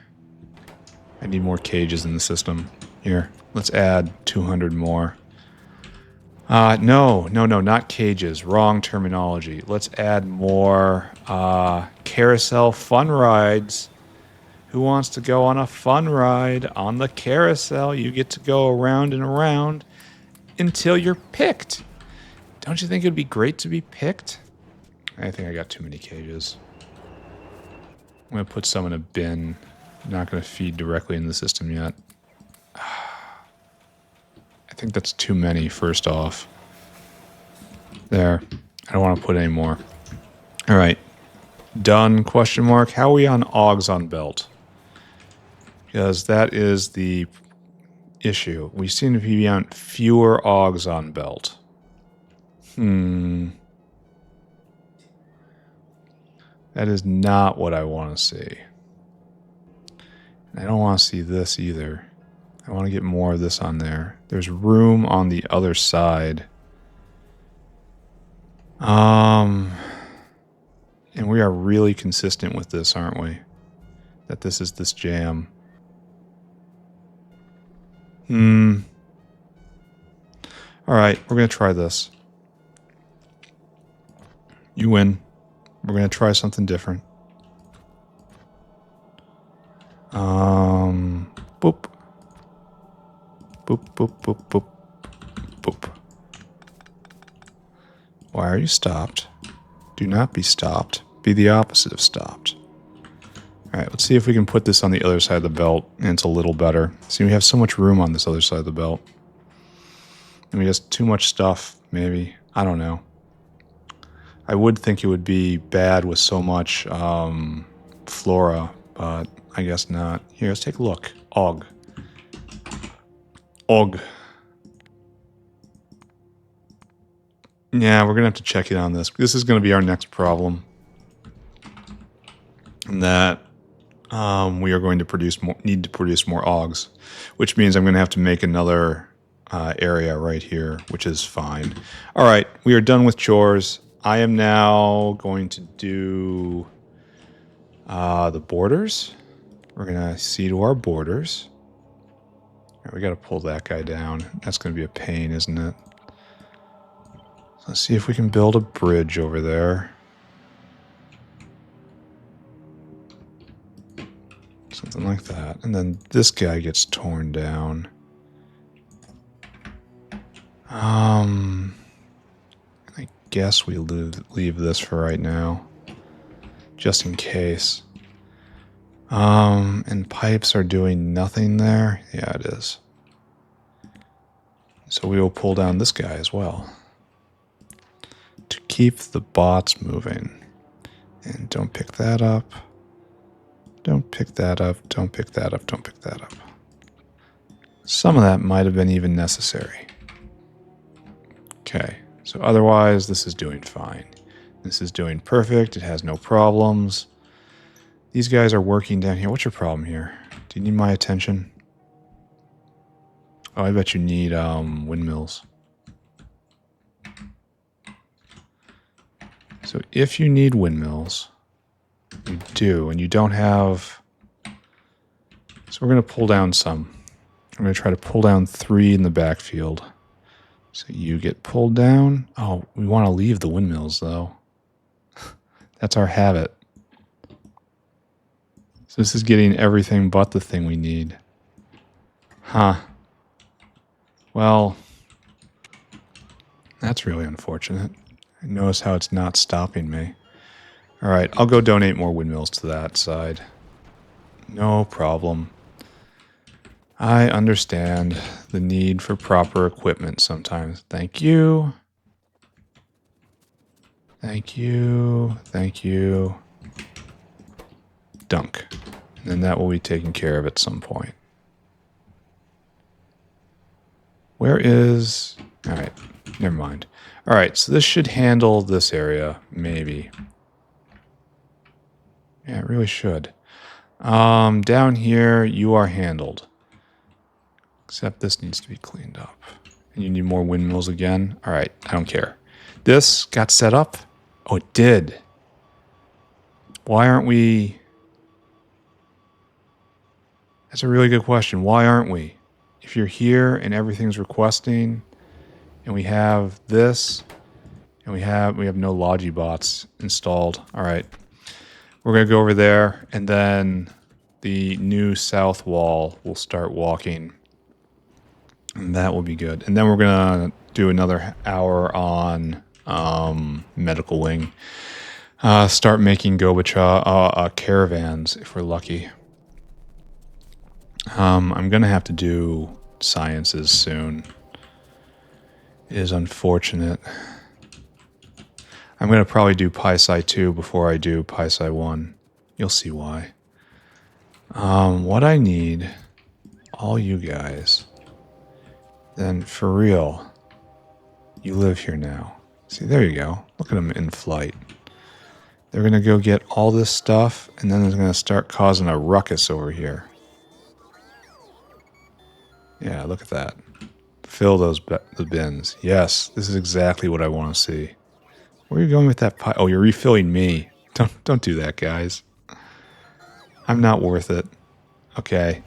I need more cages in the system. Here, let's add 200 more. No, not cages. Wrong terminology. Let's add more carousel fun rides. Who wants to go on a fun ride on the carousel? You get to go around and around until you're picked. Don't you think it would be great to be picked? I think I got too many cages. I'm going to put some in a bin. I'm not going to feed directly in the system yet. I think that's too many, first off. There. I don't want to put any more. All right. Done, question mark. How are we on Augs on belt? Because that is the issue. We seem to be on fewer Augs on belt. That is not what I want to see. I don't want to see this either. I want to get more of this on there. There's room on the other side. And we are really consistent with this, aren't we? That this is this jam. Alright, we're going to try this. You win. We're going to try something different. Boop. Boop, boop, boop, boop, boop. Why are you stopped? Do not be stopped. Be the opposite of stopped. Alright, let's see if we can put this on the other side of the belt, and it's a little better. See, we have so much room on this other side of the belt. And we have too much stuff, maybe. I don't know. I would think it would be bad with so much flora, but I guess not. Here, let's take a look. Aug. Aug. Yeah, we're going to have to check it on this. This is going to be our next problem. And that we are going to produce more, need to produce more Augs, which means I'm going to have to make another area right here, which is fine. All right, we are done with chores. I am now going to do the borders. We're going to see to our borders. All right, we got to pull that guy down. That's going to be a pain, isn't it? Let's see if we can build a bridge over there. Something like that. And then this guy gets torn down. I guess we leave this for right now. Just in case. And pipes are doing nothing there. Yeah, it is. So we will pull down this guy as well. To keep the bots moving. And don't pick that up. Don't pick that up. Don't pick that up. Don't pick that up. Some of that might have been even necessary. Okay. So otherwise, this is doing fine. This is doing perfect. It has no problems. These guys are working down here. What's your problem here? Do you need my attention? Oh, I bet you need windmills. So if you need windmills, you do, and you don't have... So we're going to pull down some. I'm going to try to pull down 3 in the backfield. So you get pulled down. Oh, we want to leave the windmills, though. That's our habit. So this is getting everything but the thing we need. Huh. Well, that's really unfortunate. I notice how it's not stopping me. Alright, I'll go donate more windmills to that side. No problem. I understand the need for proper equipment sometimes. Thank you. Thank you. Thank you. Dunk. And then that will be taken care of at some point. Where is... Alright, never mind. Alright, so this should handle this area, maybe. Yeah, it really should. Down here, you are handled. Except this needs to be cleaned up. And you need more windmills again? Alright, I don't care. This got set up? Oh, it did. Why aren't we... That's a really good question. Why aren't we? If you're here and everything's requesting, and we have this, and we have no Logibots installed. Alright. We're going to go over there, and then the new south wall will start walking. And that will be good. And then we're going to do another hour on medical wing. Start making Gobacha caravans if we're lucky. I'm going to have to do sciences soon. It is unfortunate. I'm going to probably do PySci 2 before I do PySci 1. You'll see why. What I need, all you guys, then for real, you live here now. See, there you go. Look at them in flight. They're going to go get all this stuff, and then they're going to start causing a ruckus over here. Yeah, look at that. Fill those the bins. Yes, this is exactly what I want to see. Where are you going with that pie? Oh, you're refilling me. Don't do that, guys. I'm not worth it. Okay.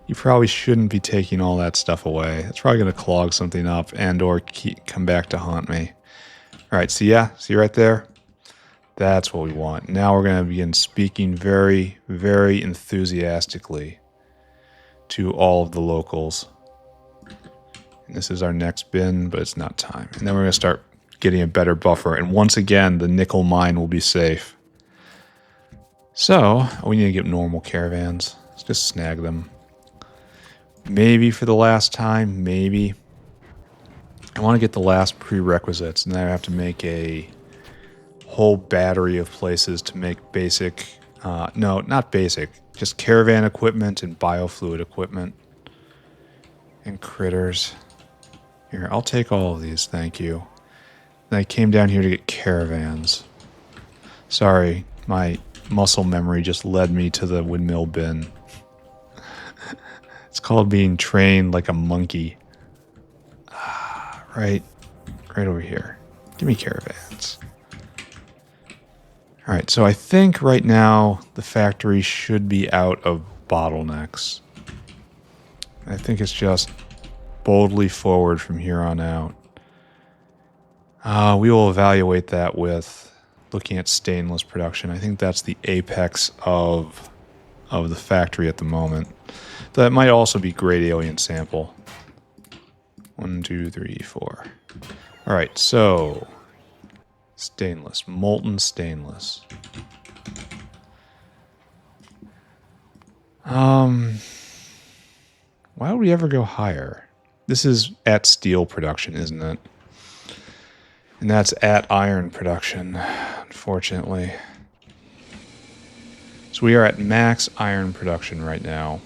You probably shouldn't be taking all that stuff away. It's probably going to clog something up and or come back to haunt me. All right, see right there? That's what we want. Now we're going to begin speaking very, very enthusiastically to all of the locals. And this is our next bin, but it's not time. And then we're going to start getting a better buffer. And once again, the nickel mine will be safe. So, we need to get normal caravans. Let's just snag them. Maybe for the last time, maybe. I want to get the last prerequisites, and then I have to make a whole battery of places to make basic... no, not basic. Just caravan equipment and biofluid equipment. And critters. Here, I'll take all of these, thank you. And I came down here to get caravans. Sorry, my muscle memory just led me to the windmill bin. It's called being trained like a monkey. Right over here. Give me caravans. Alright, so I think right now the factory should be out of bottlenecks. I think it's just boldly forward from here on out. We will evaluate that with looking at stainless production. I think that's the apex of the factory at the moment. That might also be great alien sample. 1, 2, 3, 4. Alright, so stainless, molten stainless. Why would we ever go higher? This is at steel production, isn't it? And that's at iron production, unfortunately. So we are at max iron production right now.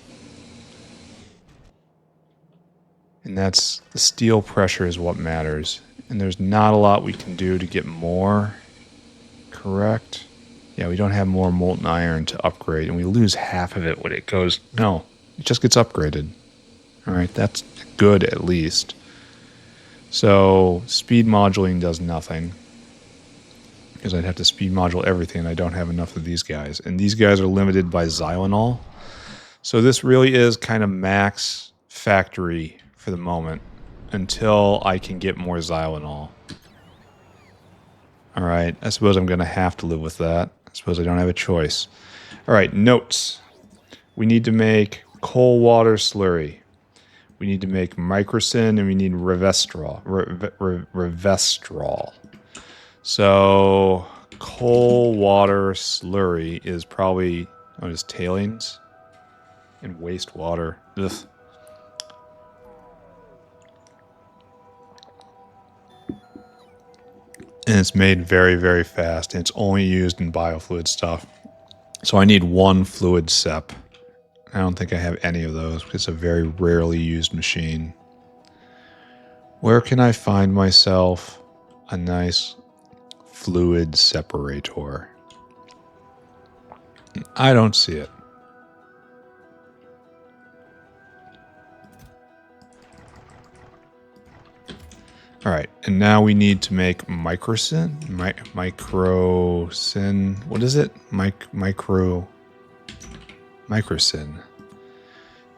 And that's the steel pressure is what matters. And there's not a lot we can do to get more. Correct? Yeah, we don't have more molten iron to upgrade. And we lose half of it when it goes... No, it just gets upgraded. Alright, that's good at least. So, speed modulating does nothing. Because I'd have to speed module everything, and I don't have enough of these guys. And these guys are limited by xylanol. So this really is kind of max factory for the moment. until I can get more xylanol. Alright, I suppose I'm going to have to live with that. I suppose I don't have a choice. Alright, notes. We need to make coal water slurry. We need to make microcin, and we need Resveratrol. Resveratrol. So, coal water slurry is probably just tailings and wastewater. Ugh. And it's made very, very fast. And it's only used in biofluid stuff. So I need one fluid sep. I don't think I have any of those. It's a very rarely used machine. Where can I find myself a nice fluid separator? I don't see it. Alright, and now we need to make microcin? Microcin. What is it? Microcin.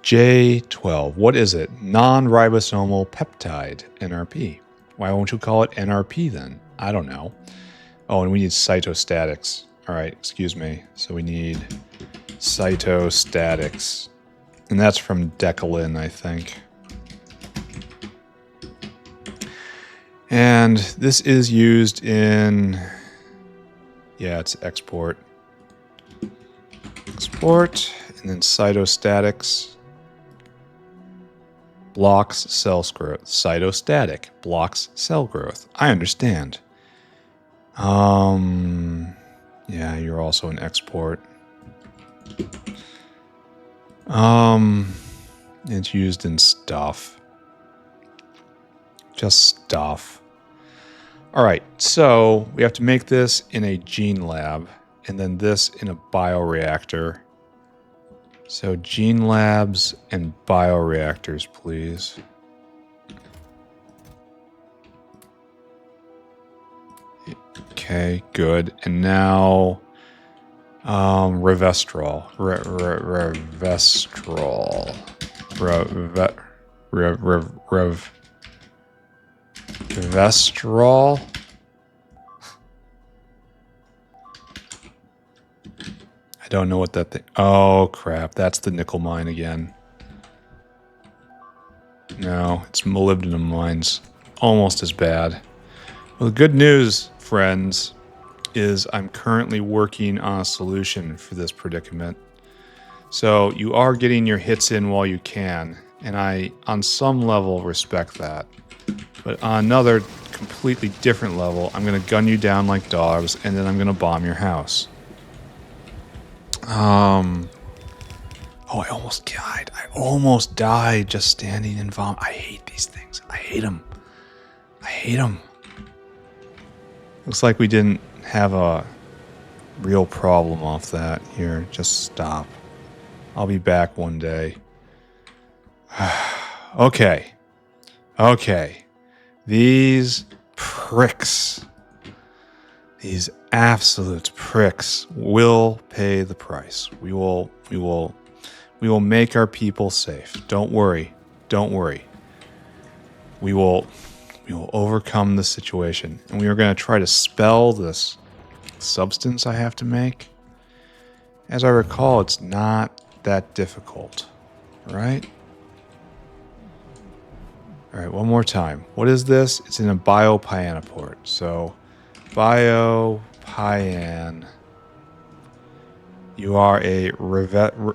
J12. What is it? Non-ribosomal peptide. NRP. Why won't you call it NRP then? I don't know. Oh, and we need cytostatics. Alright, excuse me. So we need cytostatics. And that's from Decalin, I think. And this is used in, yeah, it's export. Export, and then cytostatics blocks cell growth. Cytostatic blocks cell growth. I understand. Yeah, you're also an export. It's used in stuff. Just stuff. All right, so we have to make this in a gene lab, and then this in a bioreactor. So gene labs and bioreactors, please. Okay, good. And now, Resveratrol. Resveratrol. I don't know what that thing. Oh crap! That's the nickel mine again. No, it's molybdenum mines. Almost as bad. Well, the good news, friends, is I'm currently working on a solution for this predicament. So you are getting your hits in while you can, and I, on some level, respect that. But on another completely different level, I'm going to gun you down like dogs, and then I'm going to bomb your house. Oh, I almost died. I almost died just standing in vomit. I hate these things. I hate them. I hate them. Looks like we didn't have a real problem off that. Here, just stop. I'll be back one day. Okay. Okay. These pricks, these absolute pricks, will pay the price. We will make our people safe. Don't worry. Don't worry. We will overcome the situation, and we are going to try to spell this substance I have to make. As I recall, it's not that difficult, right? All right, one more time. What is this? It's in a biopyanoport. So, biopyan. You are a resveratrol.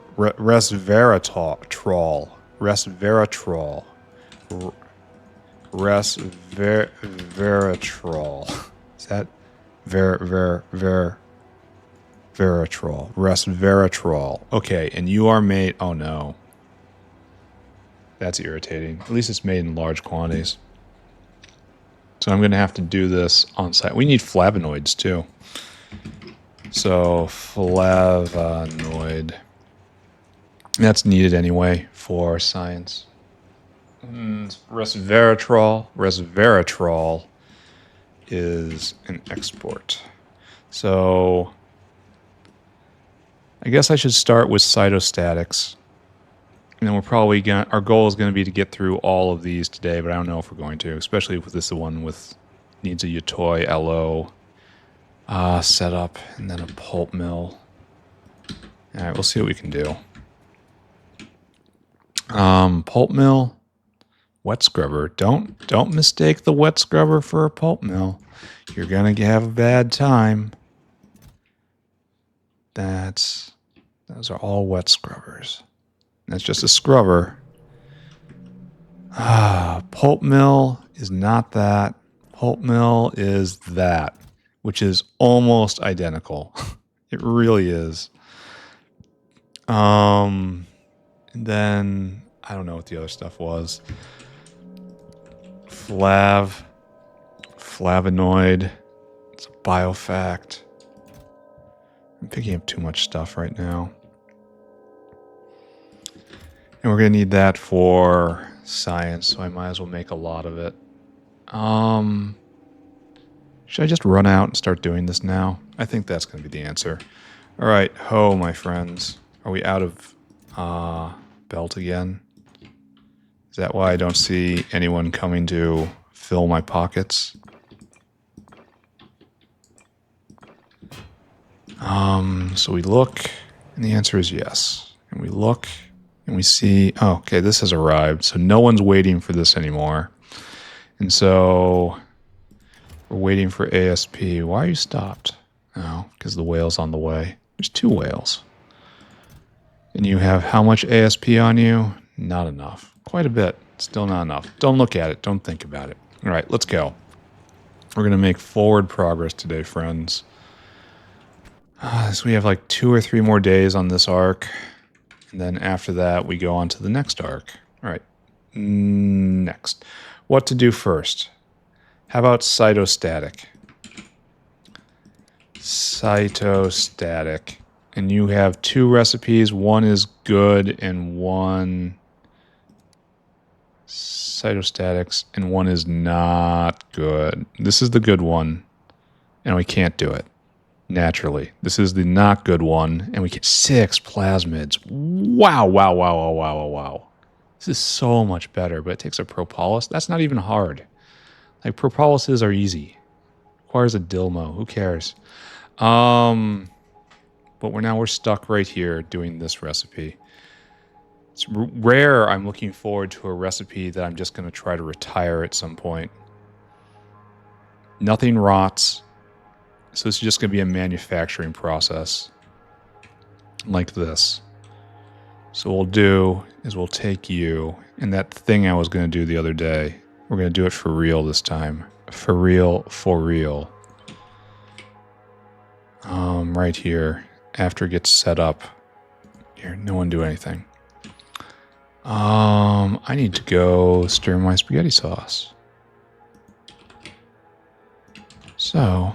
Resveratrol. Resveratrol. Is that Resveratrol. Resveratrol. Okay, and you are made... Oh, no. That's irritating. At least it's made in large quantities. So I'm going to have to do this on site. We need flavinoids, too. So, flavonoid. That's needed anyway for science. Resveratrol. Resveratrol is an export. So, I guess I should start with cytostatics. And then we're probably going to, our goal is going to be to get through all of these today, but I don't know if we're going to, especially if this is the one with, needs a Yatoi LO setup, and then a pulp mill. All right, we'll see what we can do. Pulp mill, wet scrubber. Don't mistake the wet scrubber for a pulp mill. You're going to have a bad time. Those are all wet scrubbers. That's just a scrubber. Pulp mill is not that. Pulp mill is that, which is almost identical. It really is. And then I don't know what the other stuff was. Flavinoid. It's a biofact. I'm picking up too much stuff right now. And we're going to need that for science, so I might as well make a lot of it. Should I just run out and start doing this now? I think that's going to be the answer. All right, ho, my friends. Are we out of belt again? Is that why I don't see anyone coming to fill my pockets? So we look, and the answer is yes. And we look, and we see, oh, okay, this has arrived. So no one's waiting for this anymore. And so we're waiting for ASP. Why are you stopped? Oh, because the whale's on the way. There's 2 whales. And you have how much ASP on you? Not enough. Quite a bit. Still not enough. Don't look at it. Don't think about it. All right, let's go. We're going to make forward progress today, friends. So we have like 2 or 3 more days on this arc. And then after that, we go on to the next arc. All right. Next. What to do first? How about cytostatic? Cytostatic. And you have 2 recipes. One is good and one cytostatics, and one is not good. This is the good one, and we can't do it naturally. This is the not good one, and we get 6 plasmids. Wow, wow, wow, wow, wow, wow, wow. This is so much better, but it takes a propolis. That's not even hard. Like, propolises are easy. Requires a Dilmo. Who cares? But we're stuck right here doing this recipe. It's rare I'm looking forward to a recipe that I'm just going to try to retire at some point. Nothing rots. So it's just going to be a manufacturing process. Like this. So what we'll do is we'll take you, and that thing I was going to do the other day, we're going to do it for real this time. For real, for real. Right here. After it gets set up. Here, no one do anything. I need to go stir my spaghetti sauce. So,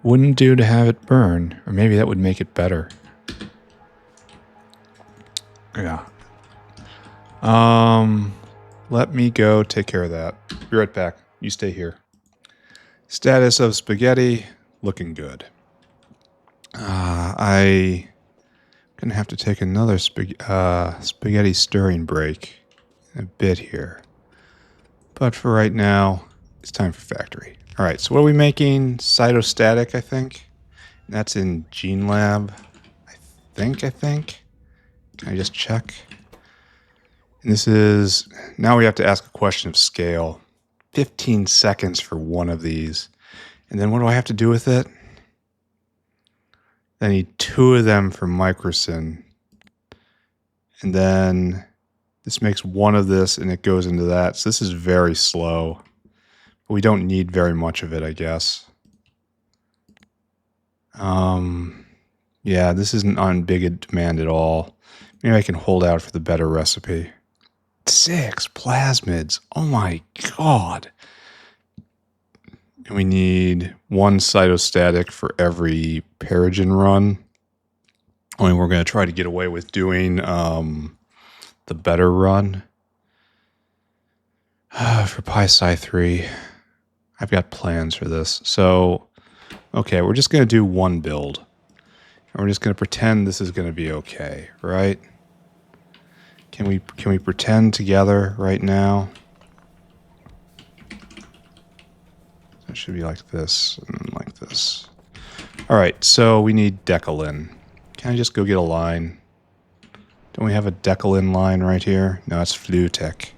wouldn't do to have it burn, or maybe that would make it better. Yeah. Let me go take care of that. Be right back. You stay here. Status of spaghetti, looking good. I'm gonna have to take another spaghetti stirring break in a bit here. But for right now, it's time for factory. All right, so what are we making? Cytostatic, I think. And that's in Gene Lab. I think. Can I just check? And this is, now we have to ask a question of scale. 15 seconds for one of these. And then what do I have to do with it? I need 2 of them for Microcin. And then this makes 1 of this and it goes into that. So this is very slow. But we don't need very much of it, I guess. Yeah, this isn't on big demand at all. Maybe I can hold out for the better recipe. 6 plasmids. Oh my god. And we need 1 cytostatic for every Perogen run. Only we're going to try to get away with doing the better run. For Pi 3, I've got plans for this. So, okay, we're just going to do 1 build. And we're just going to pretend this is going to be okay, right? Can we pretend together right now? It should be like this and like this. All right, so we need Decalin. Can I just go get a line? Don't we have a Decalin line right here? No, it's Flutec.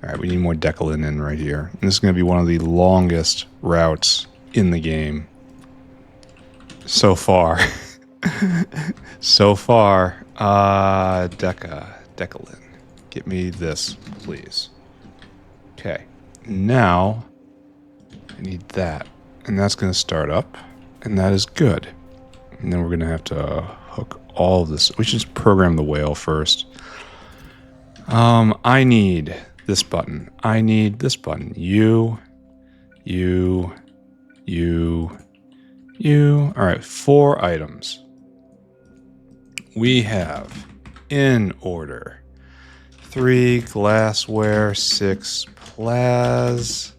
All right, we need more Decalin in right here. And this is going to be one of the longest routes in the game. So far. So far. Decalin. Get me this, please. Okay. Now, I need that. And that's going to start up. And that is good. And then we're going to have to hook all of this. We should just program the whale first. I need this button. I need this button. You. All right, 4 items. We have, in order, 3 glassware, 6 plasmids,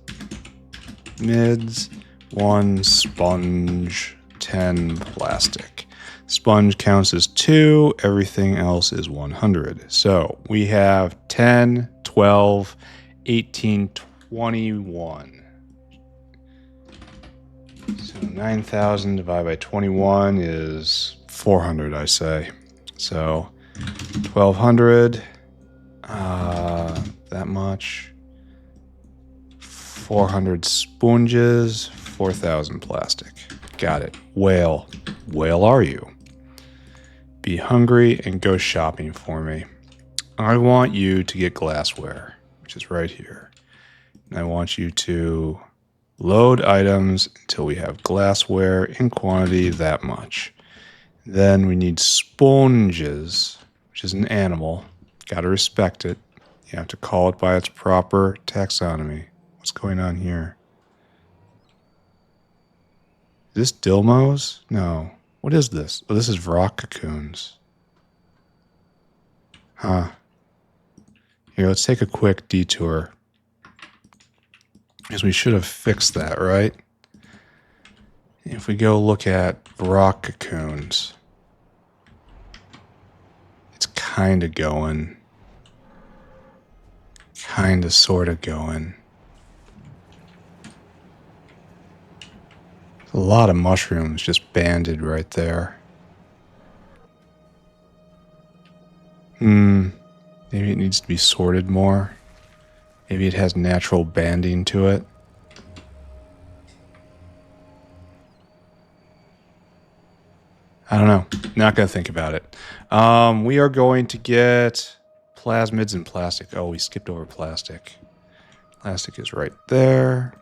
1 sponge, 10 plastic. Sponge counts as 2, everything else is 100. So we have 10, 12, 18, 21. So 9,000 divided by 21 is 400, I say. So 1,200, that much. 400 sponges, 4,000 plastic. Got it. Whale. Whale are you? Be hungry and go shopping for me. I want you to get glassware, which is right here. And I want you to load items until we have glassware in quantity that much. Then we need sponges, which is an animal. Got to respect it. You have to call it by its proper taxonomy. What's going on here? Is this Dilmos? No. What is this? Oh, this is rock cocoons. Huh. Here, let's take a quick detour. Because we should have fixed that, right? If we go look at rock cocoons, it's kind of going. Kind of, sort of going. There's a lot of mushrooms just banded right there. Maybe it needs to be sorted more. Maybe it has natural banding to it. I don't know. Not going to think about it. We are going to get plasmids and plastic. Oh, we skipped over plastic. Plastic is right there.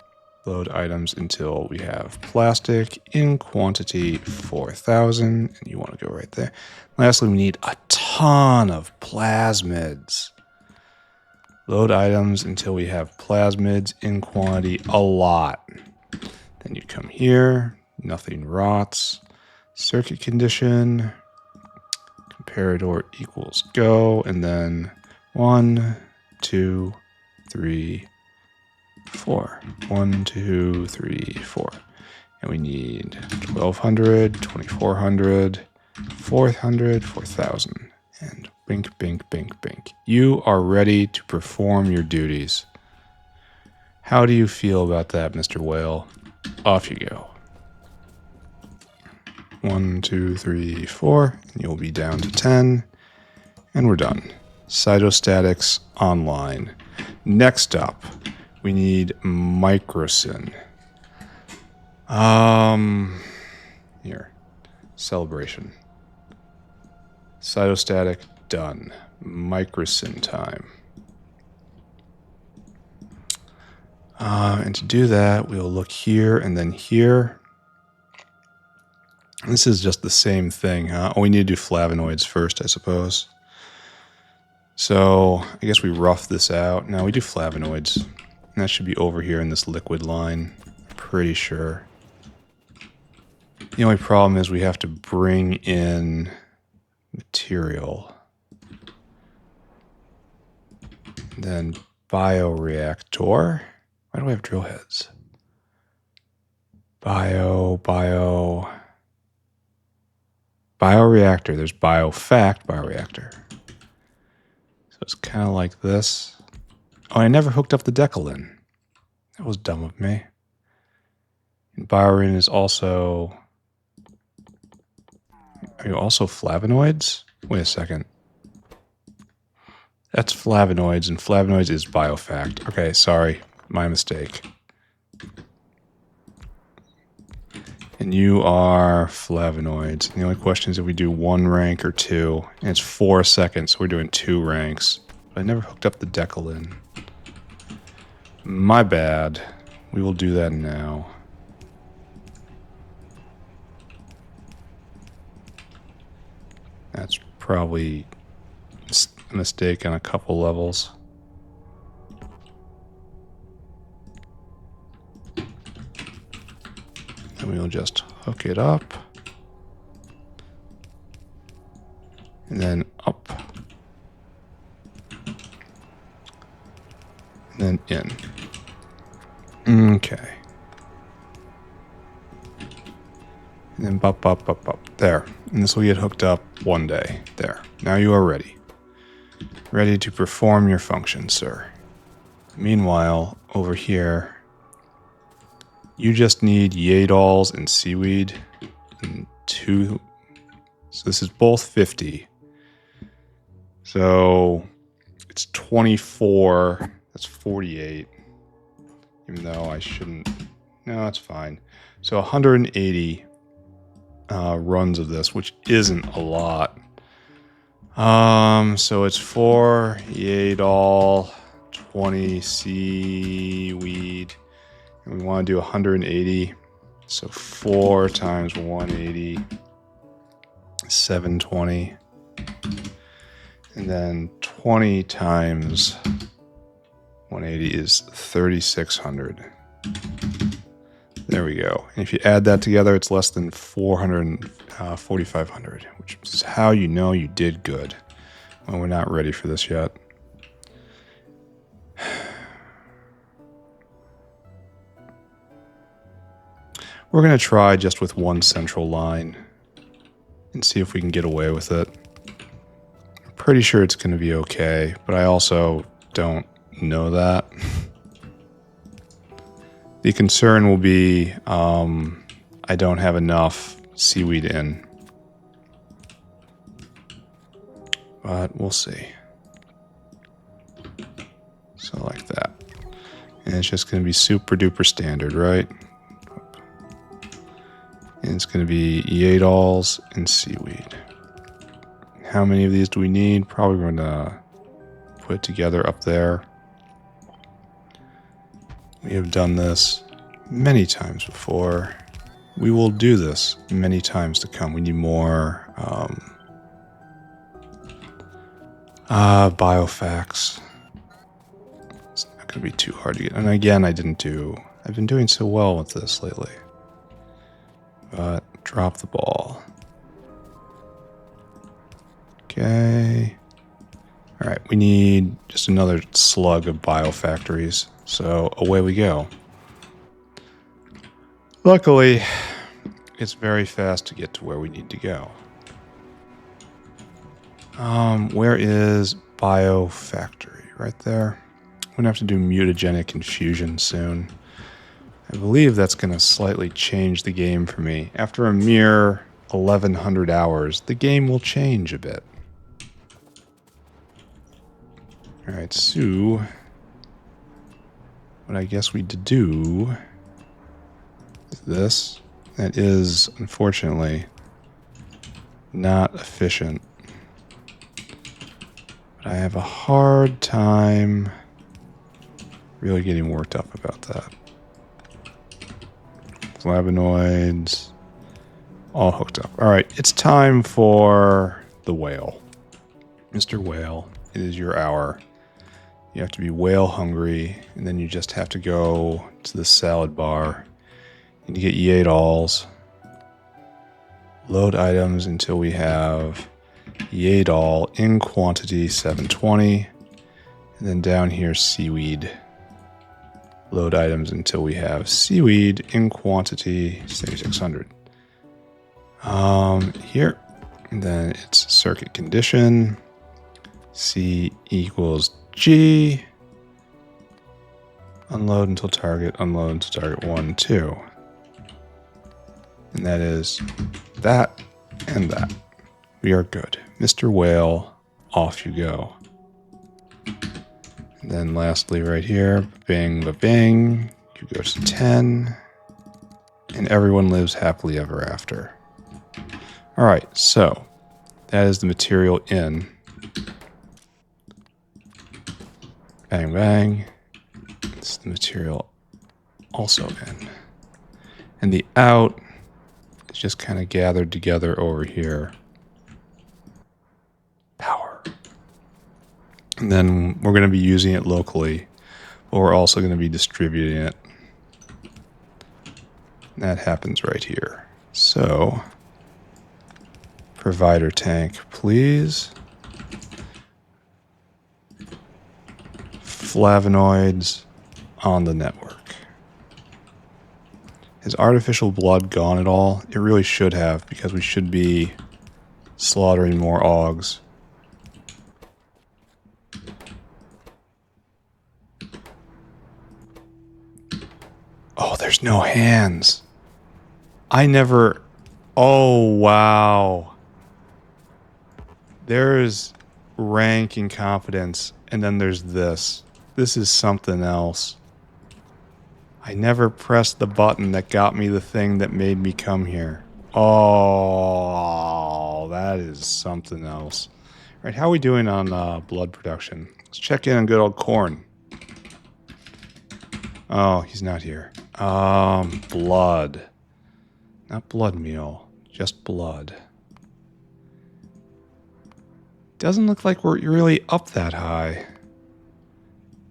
Load items until we have plastic in quantity 4,000. And you want to go right there. Lastly, we need a ton of plasmids. Load items until we have plasmids in quantity a lot. Then you come here. Nothing rots. Circuit condition. Comparador equals go. And then 1, 2, 3, 4. 1, 2, 3, 4. And we need 1,200, 2,400, 400, 4,000. And bink, bink, bink, bink. You are ready to perform your duties. How do you feel about that, Mr. Whale? Off you go. 1, 2, 3, 4. And you'll be down to 10. And we're done. Cytostatics online. Next up, we need Microcin. Here. Celebration. Cytostatic, done. Microcin time. And to do that, we'll look here and then here. This is just the same thing, huh? Oh, we need to do flavonoids first, I suppose. So I guess we rough this out. Now we do flavonoids. And that should be over here in this liquid line. Pretty sure. The only problem is we have to bring in material. Then bioreactor. Why do I have drill heads? Bioreactor. There's biofact, bioreactor. So it's kind of like this. Oh, I never hooked up the Decalin. That was dumb of me. And Biorin is also... Are you also Flavinoids? Wait a second. That's Flavinoids, and Flavinoids is Biofact. Okay, sorry. My mistake. And you are Flavinoids. And the only question is if we do 1 rank or 2. And it's 4 seconds, so we're doing 2 ranks. But I never hooked up the Decalin. My bad. We will do that now. That's probably a mistake on a couple levels. And we'll just hook it up. And then up. And then in. Okay. And then bop, bop, bop, bop. There. And this will get hooked up one day. There. Now you are ready. Ready to perform your function, sir. Meanwhile, over here, you just need Yadols and seaweed. And 2. So this is both 50. So it's 24. That's 48. Even though I shouldn't. No, it's fine. So 180 runs of this, which isn't a lot. So it's 4 Yadol, 20 seaweed, and we want to do 180. So 4 times 180, 720, and then 20 times 180 is 3,600. There we go. And if you add that together, it's less than 4,500, which is how you know you did good. Well, we're not ready for this yet. We're going to try just with 1 central line and see if we can get away with it. I'm pretty sure it's going to be okay, but I also don't know that. The concern will be I don't have enough seaweed in. But we'll see. So like that. And it's just going to be super duper standard, right? And it's going to be Yadols and seaweed. How many of these do we need? Probably going to put it together up there. We have done this many times before. We will do this many times to come. We need more biofacts. It's not going to be too hard to get. And again, I've been doing so well with this lately. But drop the ball. Okay. All right, we need just another slug of biofactories. So away we go. Luckily, it's very fast to get to where we need to go. Where is biofactory? Right there. I'm gonna have to do mutagenic infusion soon. I believe that's gonna slightly change the game for me. After a mere 1,100 hours, the game will change a bit. All right, so what I guess we do is this. That is, unfortunately, not efficient. But I have a hard time really getting worked up about that. Flavinoids, all hooked up. All right, it's time for the whale. Mr. Whale, it is your hour. You have to be whale hungry, and then you just have to go to the salad bar and you get Yadols. Load items until we have Yadol in quantity 720. And then down here, seaweed. Load items until we have seaweed in quantity 6,600. Here, and then it's circuit condition. C equals G. Unload until target, unload until target 1, 2. And that is that and that. We are good. Mr. Whale, off you go. And then lastly right here, bing, ba-bing, Q goes to 10. And everyone lives happily ever after. All right, so that is the material in. Bang, bang. It's the material also in. And the out is just kind of gathered together over here. Power. And then we're going to be using it locally, but we're also going to be distributing it. And that happens right here. So, provider tank, please. Flavinoids on the network. Has artificial blood gone at all? It really should have, because we should be slaughtering more augs. Oh, there's no hands. I never... Oh, wow. There's rank incompetence, and then there's this. This is something else. I never pressed the button that got me the thing that made me come here. Oh, that is something else. All right, how are we doing on blood production? Let's check in on good old Corn. Oh, he's not here. Blood. Not blood meal, just blood. Doesn't look like we're really up that high.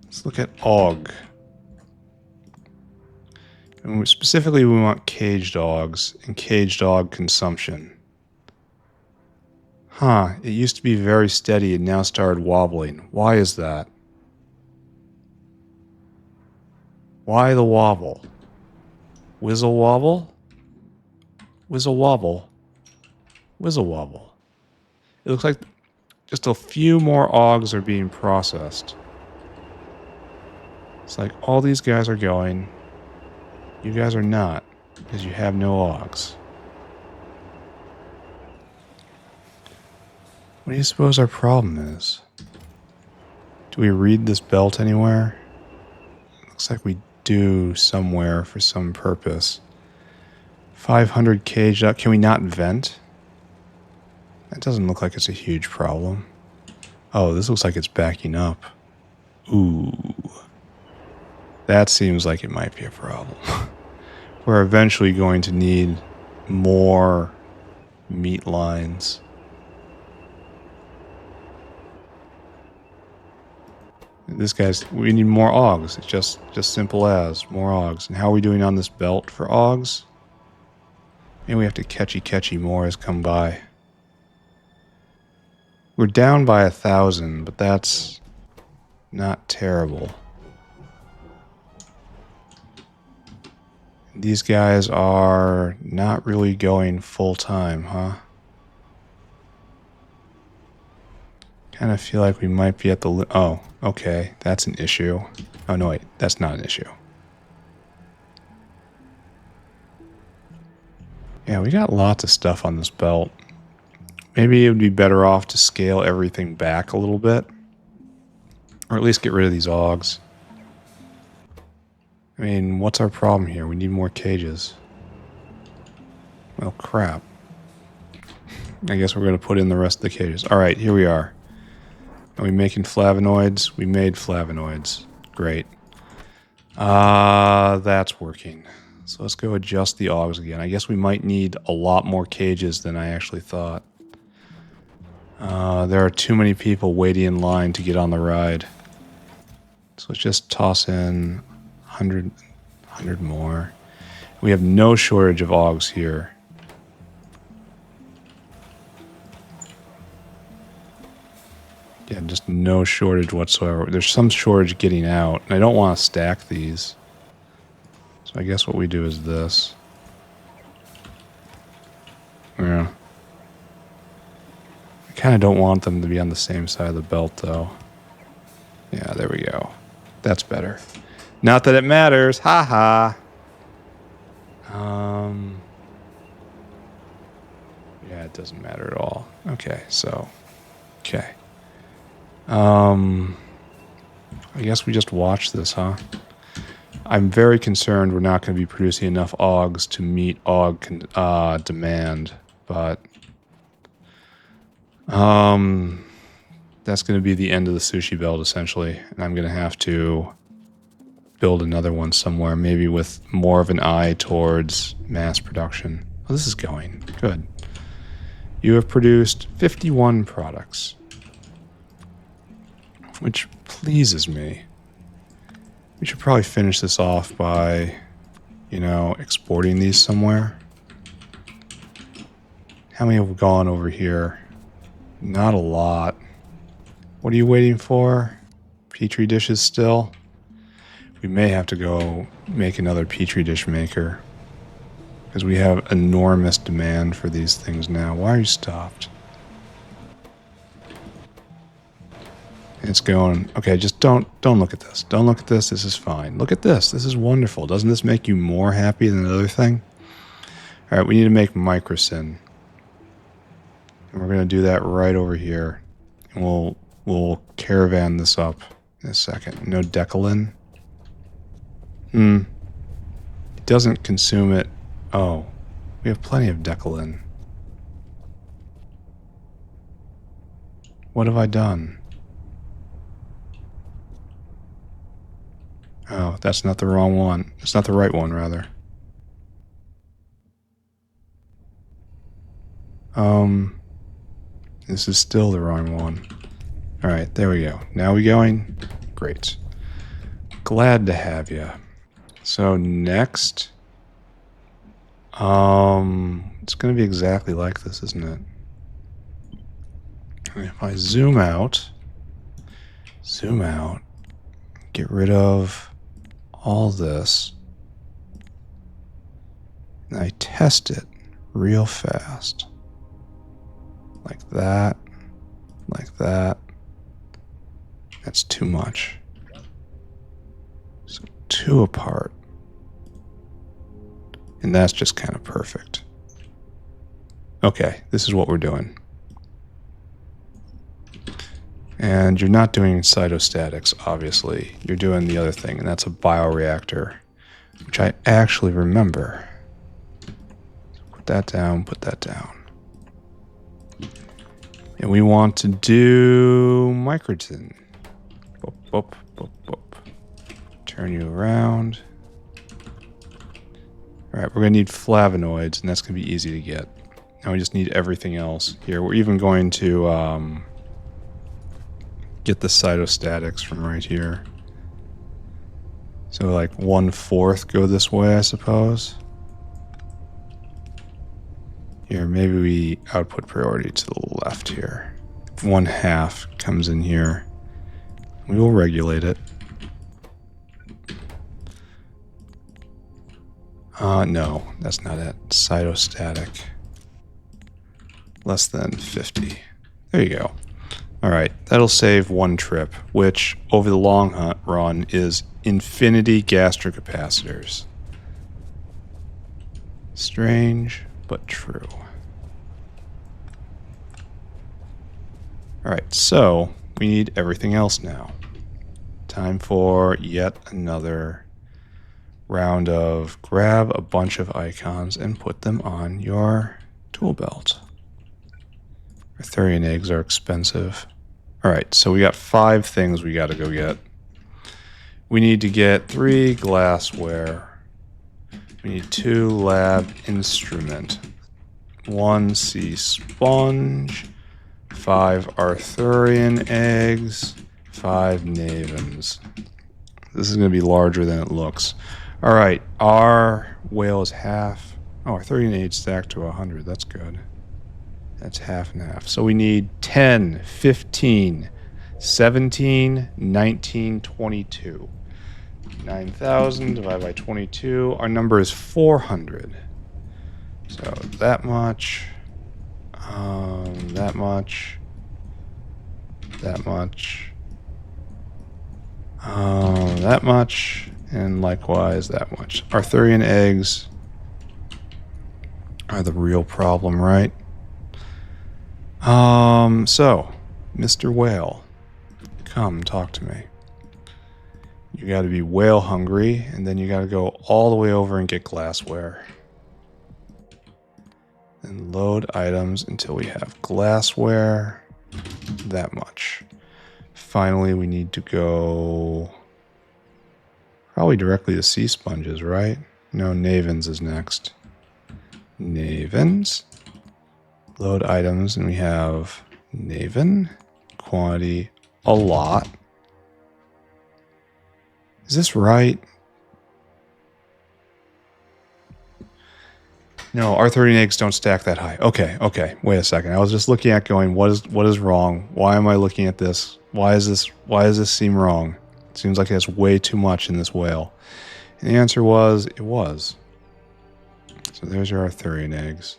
Let's look at Aug. And specifically, we want caged augs and caged aug consumption. Huh, it used to be very steady and now started wobbling. Why is that? Why the wobble? Whizzle wobble? Whizzle wobble? Whizzle wobble. It looks like just a few more augs are being processed. It's like all these guys are going. You guys are not, because you have no augs. What do you suppose our problem is? Do we read this belt anywhere? Looks like we do somewhere for some purpose. 500 caged up. Can we not vent? That doesn't look like it's a huge problem. Oh, this looks like it's backing up. Ooh. That seems like it might be a problem. We're eventually going to need more meat lines. This guy's, we need more augs. It's just simple as more augs. And how are we doing on this belt for augs? Maybe we have to catchy more as come by. We're down by 1,000, but that's not terrible. These guys are not really going full time, huh? Kind of feel like we might be at the... Oh, okay. That's an issue. Oh, no, wait. That's not an issue. Yeah, we got lots of stuff on this belt. Maybe it would be better off to scale everything back a little bit. Or at least get rid of these augs. I mean, what's our problem here? We need more cages. Well, crap. I guess we're going to put in the rest of the cages. Alright, here we are. Are we making flavonoids? We made flavonoids. Great. That's working. So let's go adjust the augs again. I guess we might need a lot more cages than I actually thought. There are too many people waiting in line to get on the ride. So let's just toss in 100 more. We have no shortage of augs here. Yeah, just no shortage whatsoever. There's some shortage getting out, and I don't want to stack these. So I guess what we do is this. Yeah. I kind of don't want them to be on the same side of the belt, though. Yeah, there we go. That's better. Not that it matters. Ha ha. Yeah, it doesn't matter at all. Okay, so. Okay. I guess we just watch this, huh? I'm very concerned we're not going to be producing enough Augs to meet Aug demand, but that's going to be the end of the sushi belt, essentially, and I'm going to have to build another one somewhere, maybe with more of an eye towards mass production. Oh, this is going good. You have produced 51 products, which pleases me. We should probably finish this off by, exporting these somewhere. How many have gone over here? Not a lot. What are you waiting for? Petri dishes still? We may have to go make another Petri dish maker, because we have enormous demand for these things now. Why are you stopped? It's going, okay, just don't look at this. Don't look at this. This is fine. Look at this. This is wonderful. Doesn't this make you more happy than the other thing? All right, we need to make Microcin. And we're going to do that right over here. And we'll caravan this up in a second. No Decalin. It doesn't consume it. Oh, we have plenty of Decalin. What have I done? Oh, that's not the wrong one. It's not the right one, rather. This is still the wrong one. Alright, there we go. Now we going? Great. Glad to have you. So next... it's going to be exactly like this, isn't it? If I zoom out, get rid of all this, and I test it real fast. Like that, like that. That's too much. So 2 apart. And that's just kind of perfect. Okay, this is what we're doing. And you're not doing cytostatics, obviously. You're doing the other thing, and that's a bioreactor, which I actually remember. So put that down, put that down. And we want to do Microcin. Boop, boop, boop, boop. Turn you around. Alright, we're going to need Flavinoids, and that's going to be easy to get. Now we just need everything else. Here, we're even going to get the cytostatics from right here. So like 1/4 go this way, I suppose. Here, maybe we output priority to the left here. 1/2 comes in here. We will regulate it. No, that's not it. Cytostatic. Less than 50. There you go. Alright, that'll save 1 trip, which over the long run is infinity gastrocapacitors. Strange, but true. Alright, so we need everything else now. Time for yet another round of grab a bunch of icons and put them on your tool belt. Arthurian eggs are expensive. Alright, so we got 5 things we gotta go get. We need to get 3 glassware. We need 2 lab instrument. 1 sea sponge. 5 Arthurian eggs. 5 Navens. This is going to be larger than it looks. Alright, our whale is half. Oh, Arthurian eggs stacked to 100. That's good. That's half and half. So we need 10, 15, 17, 19, 22. 9,000 divided by 22. Our number is 400. So that much. That much. that much. That much, and likewise that much. Arthurian eggs are the real problem, right? So, Mr. Whale, come talk to me. You got to be whale hungry, and then you got to go all the way over and get glassware. And load items until we have glassware. That much. Finally, we need to go probably directly to sea sponges, right? No, Navens is next. Navens. Load items, and we have Naven. Quantity, a lot. Is this right? No, Arthurian eggs don't stack that high. Okay. Wait a second. I was just looking at going, what is wrong? Why am I looking at this? Why does this seem wrong? It seems like it has way too much in this whale. And the answer was, it was. So there's your Arthurian eggs.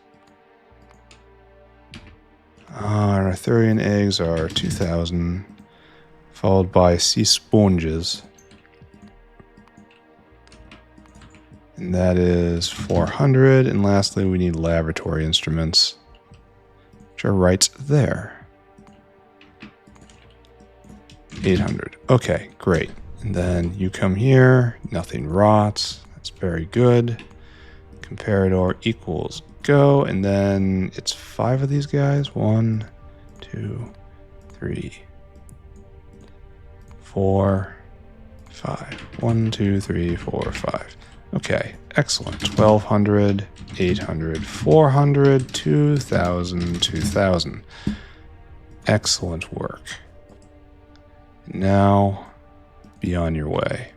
Our Arthurian eggs are 2,000, followed by sea sponges. And that is 400. And lastly, we need laboratory instruments, which are right there. 800. Okay, great. And then you come here. Nothing rots. That's very good. Comparador equals go. And then it's 5 of these guys. 1, 2, 3, 4, 5. 1, 2, 3, 4, 5. Okay, excellent. 1,200, 800, 400, 2,000, 2,000. Excellent work. Now, be on your way.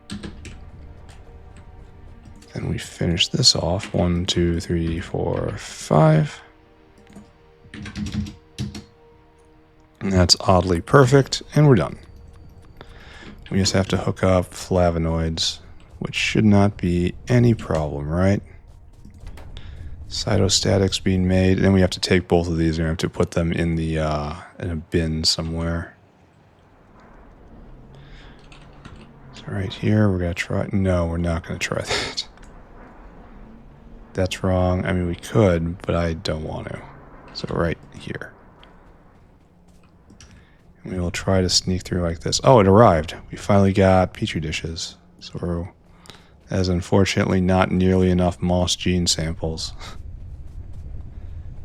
Then we finish this off. 1, 2, 3, 4, 5. And that's oddly perfect, and we're done. We just have to hook up Flavinoids, which should not be any problem, right? Cytostatics being made. Then we have to take both of these and we have to put them in the in a bin somewhere. So right here, we're going to try... No, we're not going to try that. That's wrong. I mean, we could, but I don't want to. So right here. And we will try to sneak through like this. Oh, it arrived. We finally got Petri dishes. So that is unfortunately not nearly enough moss gene samples.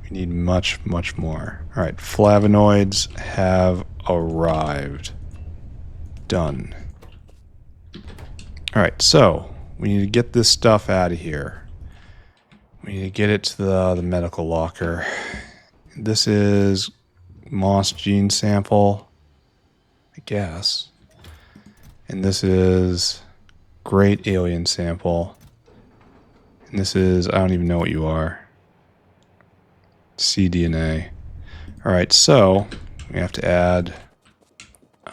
We need much, much more. All right, Flavinoids have arrived. Done. All right, so we need to get this stuff out of here. We need to get it to the medical locker. This is moss gene sample, I guess. And this is great alien sample. And this is, I don't even know what you are. cDNA. All right, so we have to add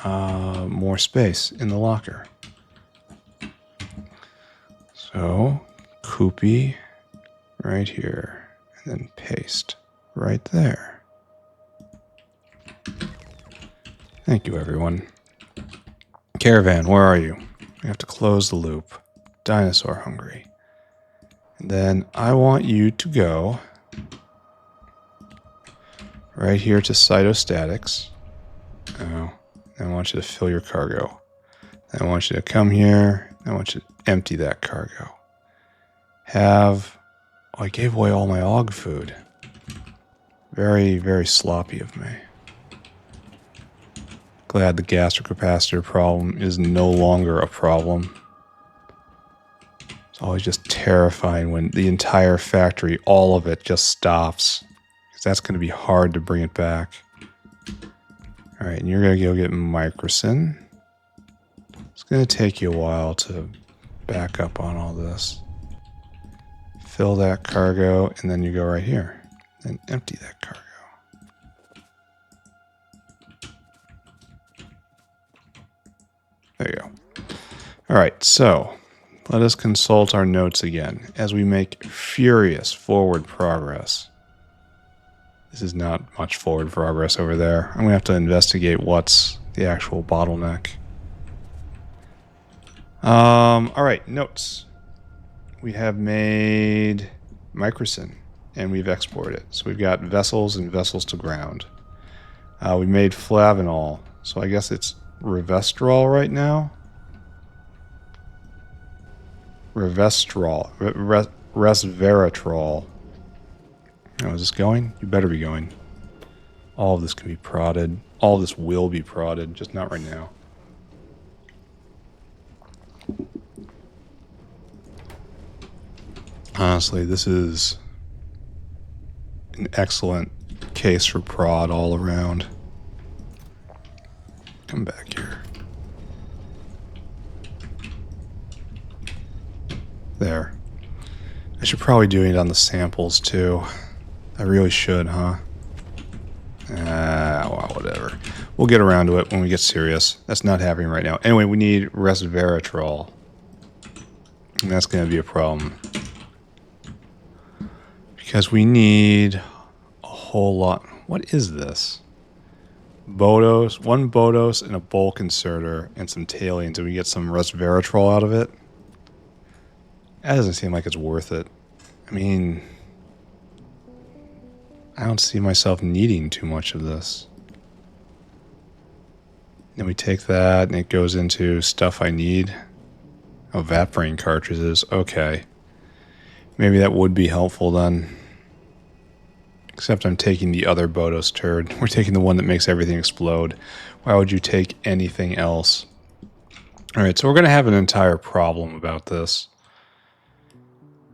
more space in the locker. So, copy right here, and then paste right there. Thank you, everyone. Caravan, where are you? We have to close the loop. Dinosaur hungry. And then I want you to go right here to Cytostatics. Oh, I want you to fill your cargo. I want you to come here. I want you to empty that cargo. Oh, I gave away all my Aug food. Very, very sloppy of me. Glad the gastric capacitor problem is no longer a problem. It's always just terrifying when the entire factory, all of it, just stops. Because that's going to be hard to bring it back. Alright, and you're going to go get Microcin. It's going to take you a while to back up on all this. Fill that cargo, and then you go right here. And empty that cargo. There you go. Alright, so let us consult our notes again as we make furious forward progress. This is not much forward progress over there. I'm going to have to investigate what's the actual bottleneck. Alright, notes. We have made Microcin, and we've exported it. So we've got vessels and vessels to ground. We made Flavinoid, so I guess it's Resveratrol right now. Resveratrol. Oh, is this going? You better be going. All of this can be prodded. All of this will be prodded, just not right now. Honestly, this is an excellent case for prod all around. Come back here. There. I should probably do it on the samples too. I really should, huh? Well, whatever. We'll get around to it when we get serious. That's not happening right now. Anyway, we need Resveratrol. And that's going to be a problem. Because we need a whole lot. What is this? Bodos, one Bodos and a bulk inserter and some talions, and we get some Resveratrol out of it. That doesn't seem like it's worth it. I mean, I don't see myself needing too much of this. Then we take that and it goes into stuff I need. Oh, Vatbrain cartridges. Okay. Maybe that would be helpful then. Except I'm taking the other Bodos turd. We're taking the one that makes everything explode. Why would you take anything else? Alright, so we're going to have an entire problem about this.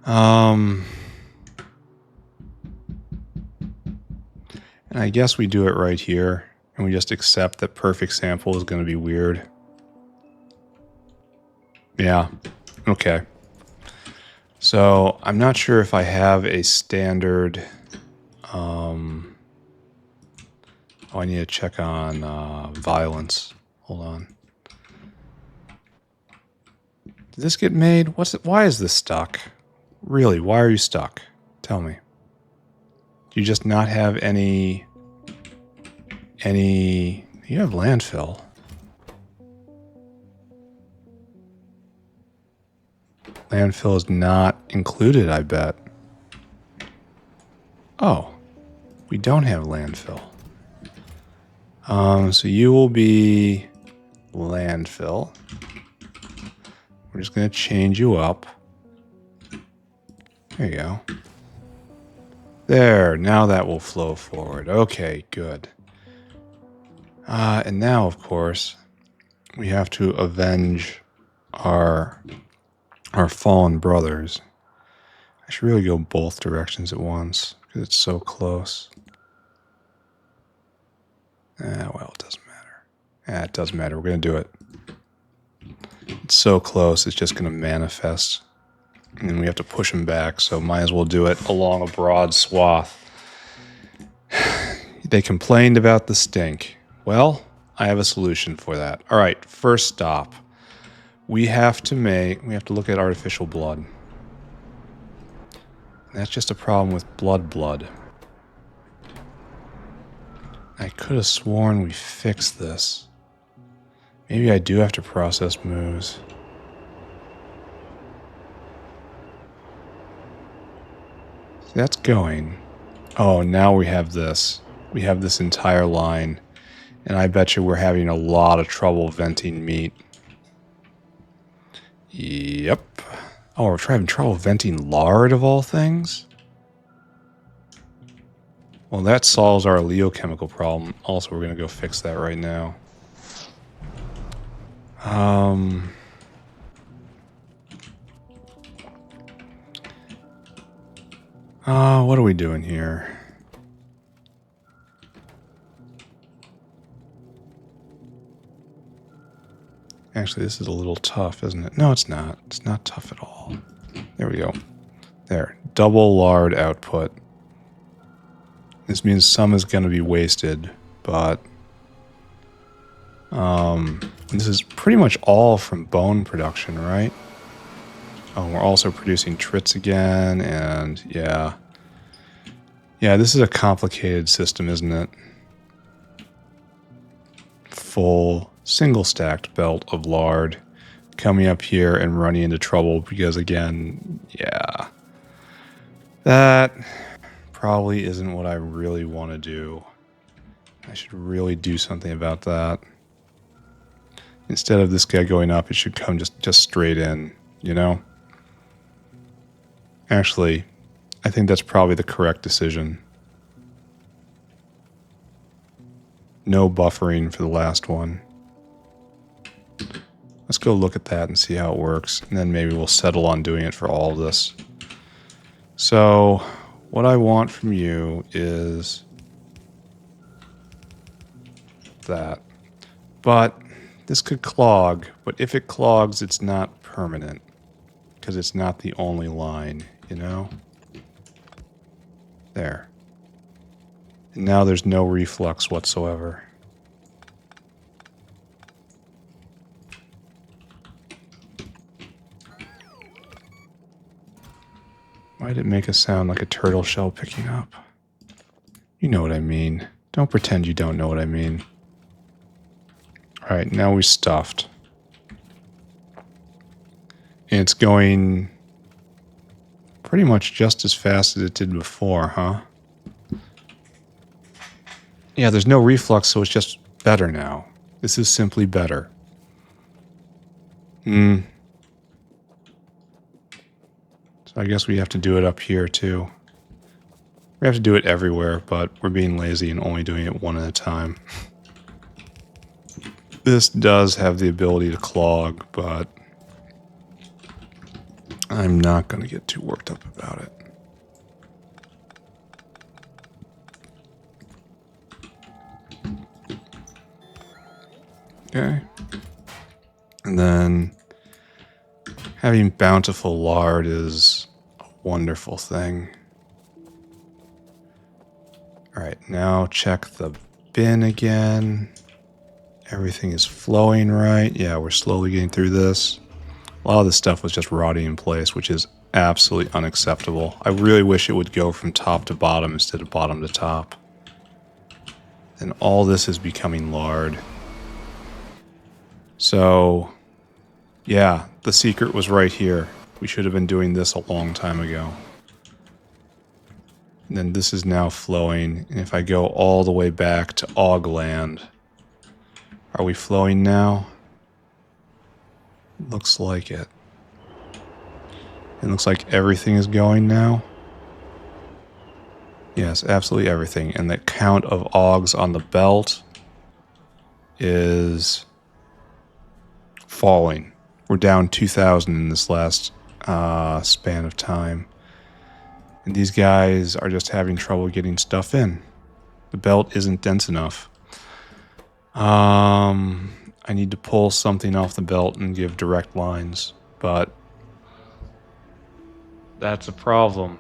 And I guess we do it right here. And we just accept that perfect sample is going to be weird. Yeah. Okay. So, I'm not sure if I have a standard... Oh, I need to check on violence. Hold on. Did this get made? What's it? Why is this stuck? Really, why are you stuck? Tell me. Do you just not have any... You have landfill. Landfill is not included, I bet. Oh. We don't have landfill. So you will be landfill. We're just going to change you up. There you go. There, now that will flow forward. Okay, good. And now, of course, we have to avenge our fallen brothers. I should really go both directions at once, because it's so close. Well, it doesn't matter. It does matter. We're going to do it. It's so close, it's just going to manifest. And then we have to push them back, so might as well do it along a broad swath. They complained about the stink. Well, I have a solution for that. All right, first stop. We have to look at artificial blood. That's just a problem with blood. I could have sworn we fixed this. Maybe I do have to process moose. See, that's going. Oh, now we have this. We have this entire line. And I bet you we're having a lot of trouble venting meat. Yep. Oh, we're having trouble venting lard of all things? Well, that solves our oleochemical problem. Also, we're going to go fix that right now. What are we doing here? Actually, this is a little tough, isn't it? No, it's not. It's not tough at all. There we go. There. Double lard output. This means some is going to be wasted, but... this is pretty much all from bone production, right? Oh, we're also producing trits again, and yeah. Yeah, this is a complicated system, isn't it? Full single stacked belt of lard coming up here and running into trouble because, again, yeah, that probably isn't what I really want to do. I should really do something about that. Instead of this guy going up, it should come just straight in, you know? Actually, I think that's probably the correct decision. No buffering for the last one. Let's go look at that and see how it works, and then maybe we'll settle on doing it for all of this. So, what I want from you is that. But this could clog, but if it clogs, it's not permanent, because it's not the only line, you know? There. And now there's no reflux whatsoever. Why did it make a sound like a turtle shell picking up? You know what I mean. Don't pretend you don't know what I mean. Alright, now we're stuffed. And it's going pretty much just as fast as it did before, huh? Yeah, there's no reflux, so it's just better now. This is simply better. So I guess we have to do it up here, too. We have to do it everywhere, but we're being lazy and only doing it one at a time. This does have the ability to clog, but I'm not going to get too worked up about it. Okay. And then having bountiful lard is a wonderful thing. Alright, now check the bin again. Everything is flowing right. Yeah, we're slowly getting through this. A lot of this stuff was just rotting in place, which is absolutely unacceptable. I really wish it would go from top to bottom instead of bottom to top. And all this is becoming lard. So, yeah, the secret was right here. We should have been doing this a long time ago. And then this is now flowing. And if I go all the way back to Augland, are we flowing now? Looks like it. It looks like everything is going now. Yes, absolutely everything. And the count of Augs on the belt is falling. We're down 2,000 in this last span of time. And these guys are just having trouble getting stuff in. The belt isn't dense enough. I need to pull something off the belt and give direct lines, but that's a problem.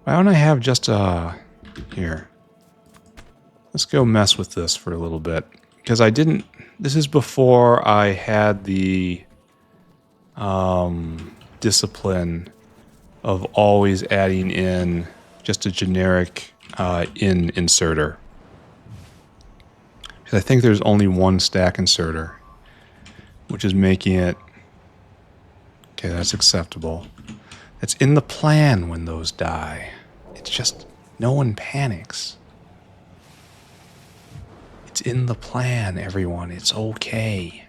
Why don't I have just here. Let's go mess with this for a little bit. Because I didn't... This is before I had the discipline of always adding in just a generic inserter. Because I think there's only one stack inserter, which is making it... Okay, that's acceptable. It's in the plan when those die. It's just... No one panics. It's in the plan, everyone. It's okay.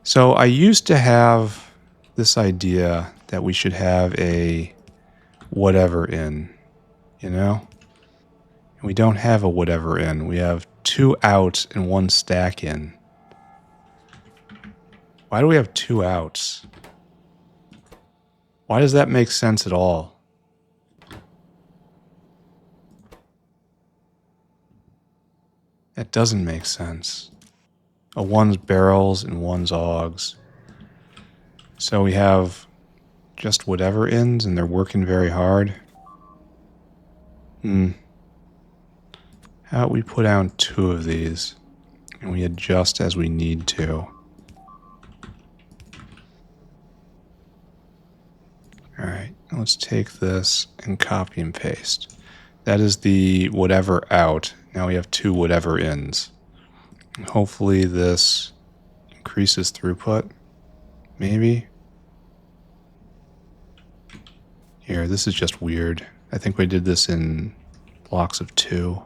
So I used to have this idea that we should have a whatever in, you know? And we don't have a whatever in. We have 2 outs and 1 stack in. Why do we have 2 outs? Why does that make sense at all? That doesn't make sense. One's barrels and one's augs. So we have just whatever ins and they're working very hard. How about we put down 2 of these and we adjust as we need to. All right, let's take this and copy and paste. That is the whatever out. Now we have 2 whatever ins. And hopefully this increases throughput. Maybe. Here, this is just weird. I think we did this in blocks of 2.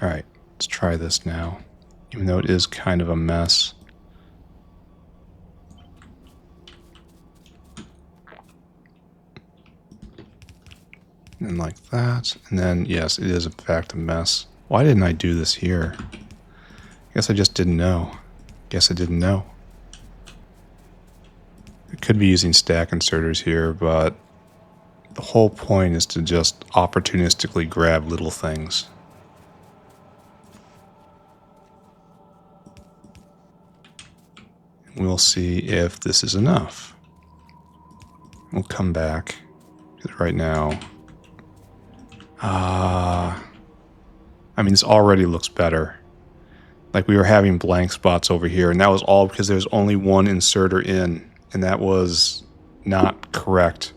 All right, let's try this now. Even though it is kind of a mess. And like that. And then, yes, it is in fact a mess. Why didn't I do this here? I guess I just didn't know. Guess I didn't know. I could be using stack inserters here, but the whole point is to just opportunistically grab little things. We'll see if this is enough. We'll come back. Right now, I mean, this already looks better. Like we were having blank spots over here, and that was all because there's only one inserter in, and that was not correct.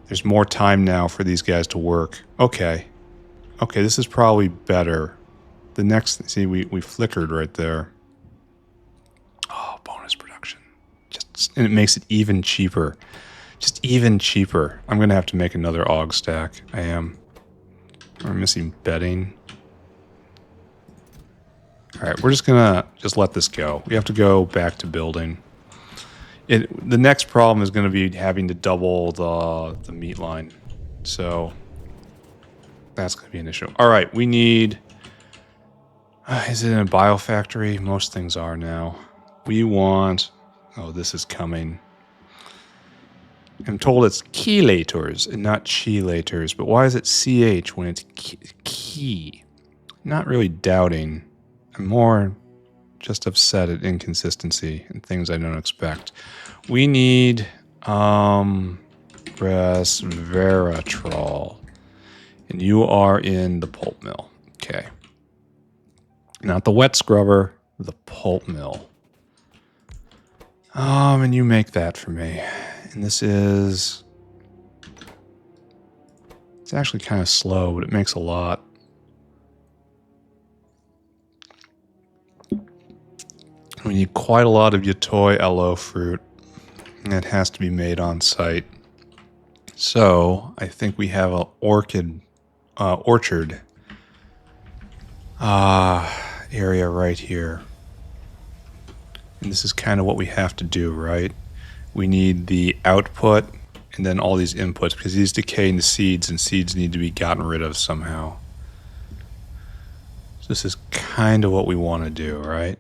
There's more time now for these guys to work. Okay. Okay, this is probably better. The next, see, we flickered right there. Oh, bonus production. And it makes it even cheaper. Just even cheaper. I'm going to have to make another Aug stack. I am. We're missing bedding. Alright, we're just going to let this go. We have to go back to building. The next problem is going to be having to double the meat line. So, that's going to be an issue. Alright, we need... is it in a biofactory? Most things are now. We want... Oh, this is coming. I'm told it's chelators and not chelators, but why is it CH when it's key? Not really doubting. I'm more just upset at inconsistency and things I don't expect. We need Resveratrol. And you are in the pulp mill. Okay. Not the wet scrubber, the pulp mill. And you make that for me. And this is... It's actually kind of slow, but it makes a lot. We need quite a lot of Yatoi aloe fruit. And it has to be made on site. So, I think we have an orchard area right here. And this is kind of what we have to do, right? We need the output and then all these inputs because these decay into seeds and seeds need to be gotten rid of somehow. So this is kind of what we want to do, right?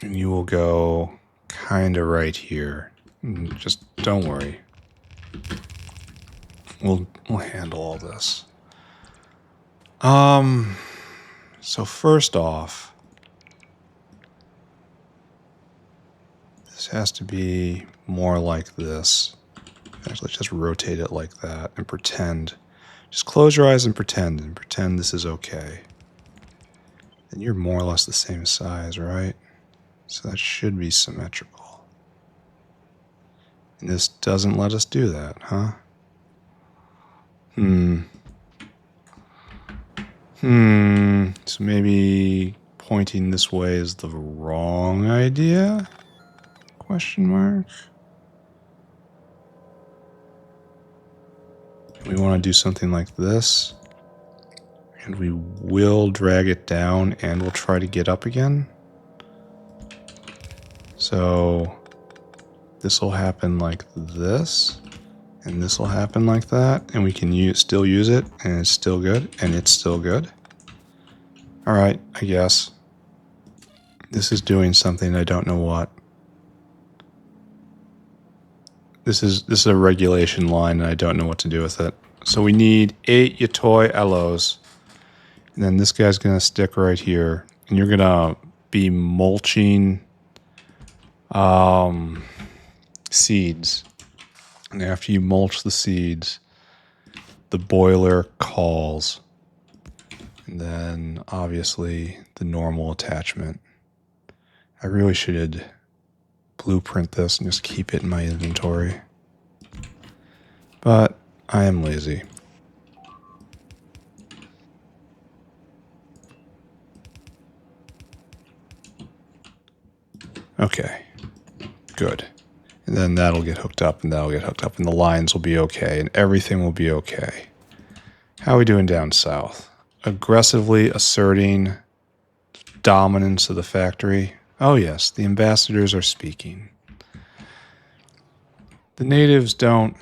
And you will go kind of right here. Just don't worry. We'll handle all this. So first off, this has to be more like this. Actually, let's just rotate it like that and pretend. Just close your eyes and pretend this is okay. And you're more or less the same size, right? So that should be symmetrical. And this doesn't let us do that, huh? So maybe pointing this way is the wrong idea? Question mark. We want to do something like this. And we will drag it down and we'll try to get up again. So this will happen like this. And this will happen like that. And we can still use it. And it's still good. And it's still good. Alright, I guess. This is doing something, I don't know what. This is a regulation line and I don't know what to do with it. So we need 8 Yatoi aloes. And then this guy's going to stick right here. And you're going to be mulching seeds. And after you mulch the seeds, the boiler calls. And then obviously the normal attachment. I really should blueprint this and just keep it in my inventory. But I am lazy. Okay, good. And then that'll get hooked up and that'll get hooked up and the lines will be okay and everything will be okay. How are we doing down south? Aggressively asserting dominance of the factory. Oh yes, the ambassadors are speaking. The natives don't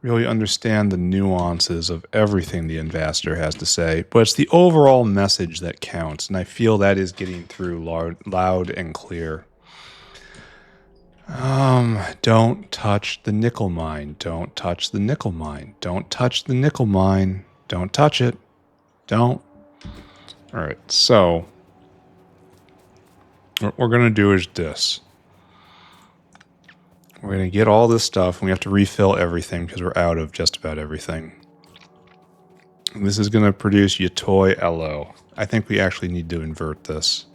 really understand the nuances of everything the ambassador has to say, but it's the overall message that counts, and I feel that is getting through loud and clear. Don't touch the nickel mine. Don't touch the nickel mine. Don't touch the nickel mine. Don't touch it. Don't. Alright, so what we're going to do is this. We're going to get all this stuff, and we have to refill everything because we're out of just about everything. And this is going to produce Yatoi LO. I think we actually need to invert this.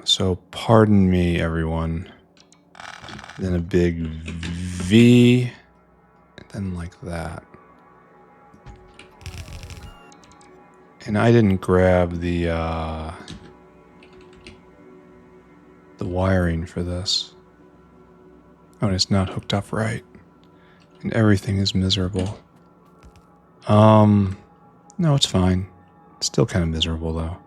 So pardon me, everyone. Then a big V, and then like that. And I didn't grab the wiring for this. Oh, and it's not hooked up right. And everything is miserable. No, it's fine. It's still kind of miserable, though.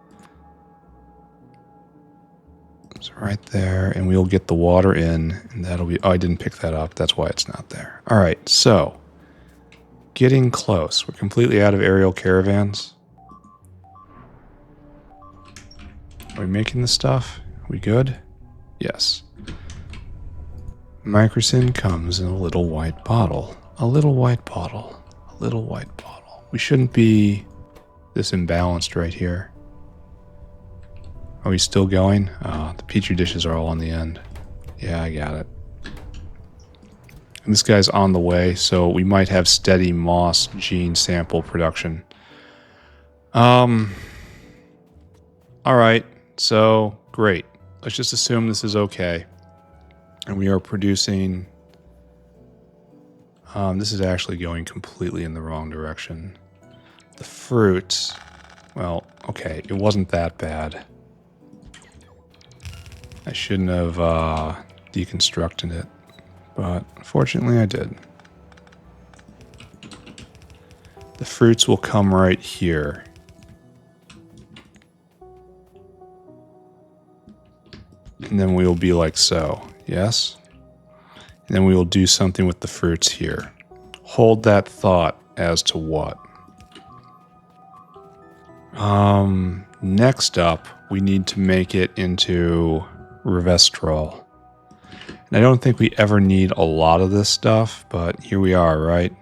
It's right there, and we'll get the water in, and that'll be... Oh, I didn't pick that up. That's why it's not there. All right, so... Getting close. We're completely out of aerial caravans. Are we making this stuff? Are we good? Yes. Microcin comes in a little white bottle. A little white bottle. A little white bottle. We shouldn't be this imbalanced right here. Are we still going? The petri dishes are all on the end. Yeah, I got it. And this guy's on the way, so we might have steady moss gene sample production. Alright, so great. Let's just assume this is okay. And we are producing... this is actually going completely in the wrong direction. The fruits... Well, okay, it wasn't that bad. I shouldn't have deconstructed it, but fortunately I did. The fruits will come right here. And then we will be like so, yes? And then we will do something with the fruits here. Hold that thought as to what. Next up, we need to make it into Resveratrol. And I don't think we ever need a lot of this stuff, but here we are, right?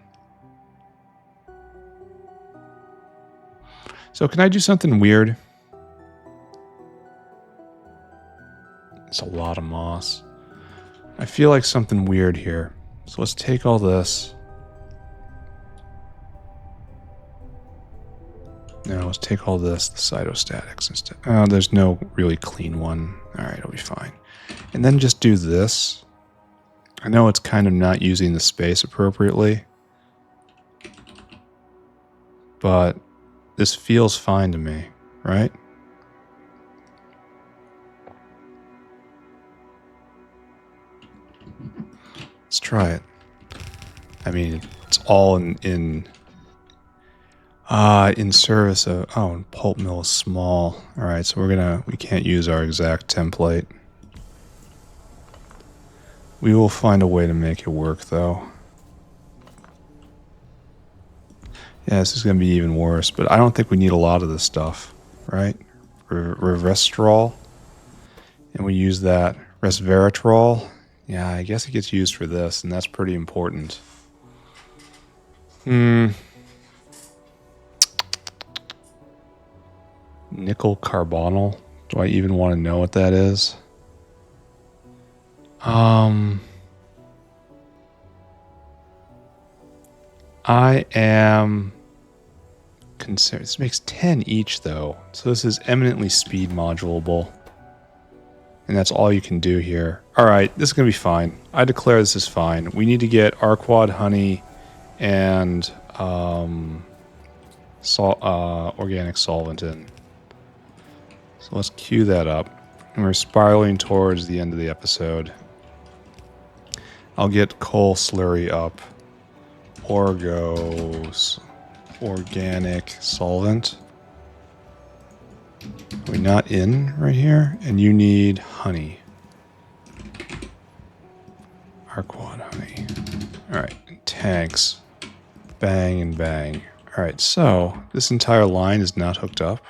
So can I do something weird? It's a lot of moss. I feel like something weird here. So let's take all this. No, let's take all this, the cytostatics instead. Oh, there's no really clean one. All right, it'll be fine. And then just do this. I know it's kind of not using the space appropriately, but this feels fine to me, right? Let's try it. I mean, it's all in service of... Oh, and pulp mill is small. All right, so we can't use our exact template. We will find a way to make it work, though. Yeah, this is going to be even worse, but I don't think we need a lot of this stuff, right? Resveratrol. And we use that. Resveratrol. Yeah, I guess it gets used for this, and that's pretty important. Nickel carbonyl. Do I even want to know what that is? I am concerned. This makes 10 each, though. So this is eminently speed modulable. And that's all you can do here. Alright, this is going to be fine. I declare this is fine. We need to get Arquad honey and organic solvent in. So let's cue that up. And we're spiraling towards the end of the episode. I'll get coal slurry up. Orgos. Organic solvent. Are we not in right here? And you need honey. Arquad honey. Alright, tanks. Bang and bang. Alright, so this entire line is not hooked up.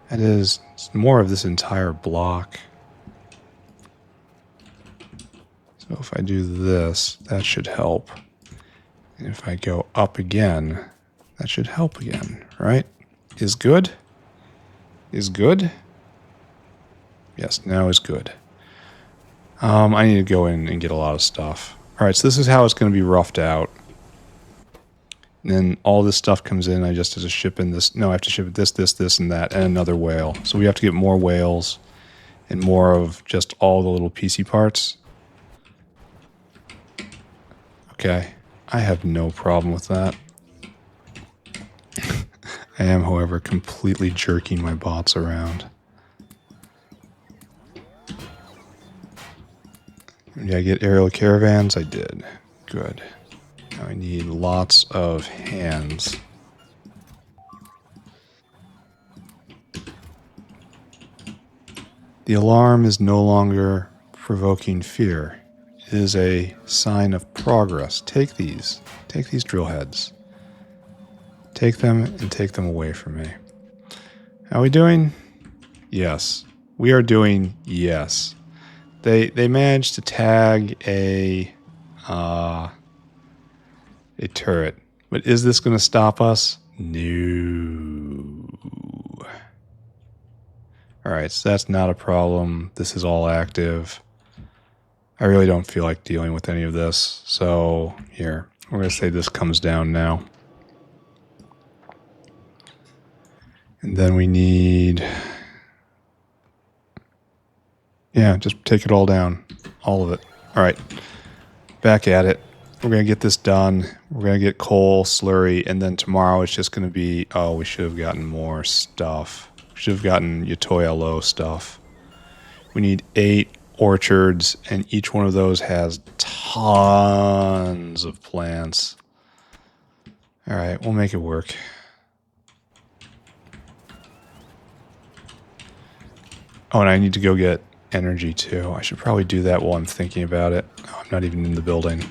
That is more of this entire block. So if I do this, that should help. And if I go up again, that should help again, right? Is good? Is good? Yes, now is good. I need to go in and get a lot of stuff. Alright, so this is how it's going to be roughed out. And then all this stuff comes in. I just have to ship in this. No, I have to ship this, and that, and another whale. So we have to get more whales and more of just all the little PC parts. Okay. I have no problem with that. I am, however, completely jerking my bots around. Did I get aerial caravans? I did. Good. Now I need lots of hands. The alarm is no longer provoking fear. It is a sign of progress. Take these. Take these drill heads. Take them and take them away from me. How are we doing? Yes. We are doing yes. They managed to tag a turret. But is this going to stop us? No. Alright, so that's not a problem. This is all active. I really don't feel like dealing with any of this. So, here. We're going to say this comes down now. And then we need... Yeah, just take it all down. All of it. Alright. Back at it. We're going to get this done. We're going to get coal, slurry, and then tomorrow it's just going to be... Oh, we should have gotten more stuff. We should have gotten Yotoya Low stuff. We need 8 orchards, and each one of those has tons of plants. Alright, we'll make it work. Oh, and I need to go get energy too. I should probably do that while I'm thinking about it. Oh, I'm not even in the building.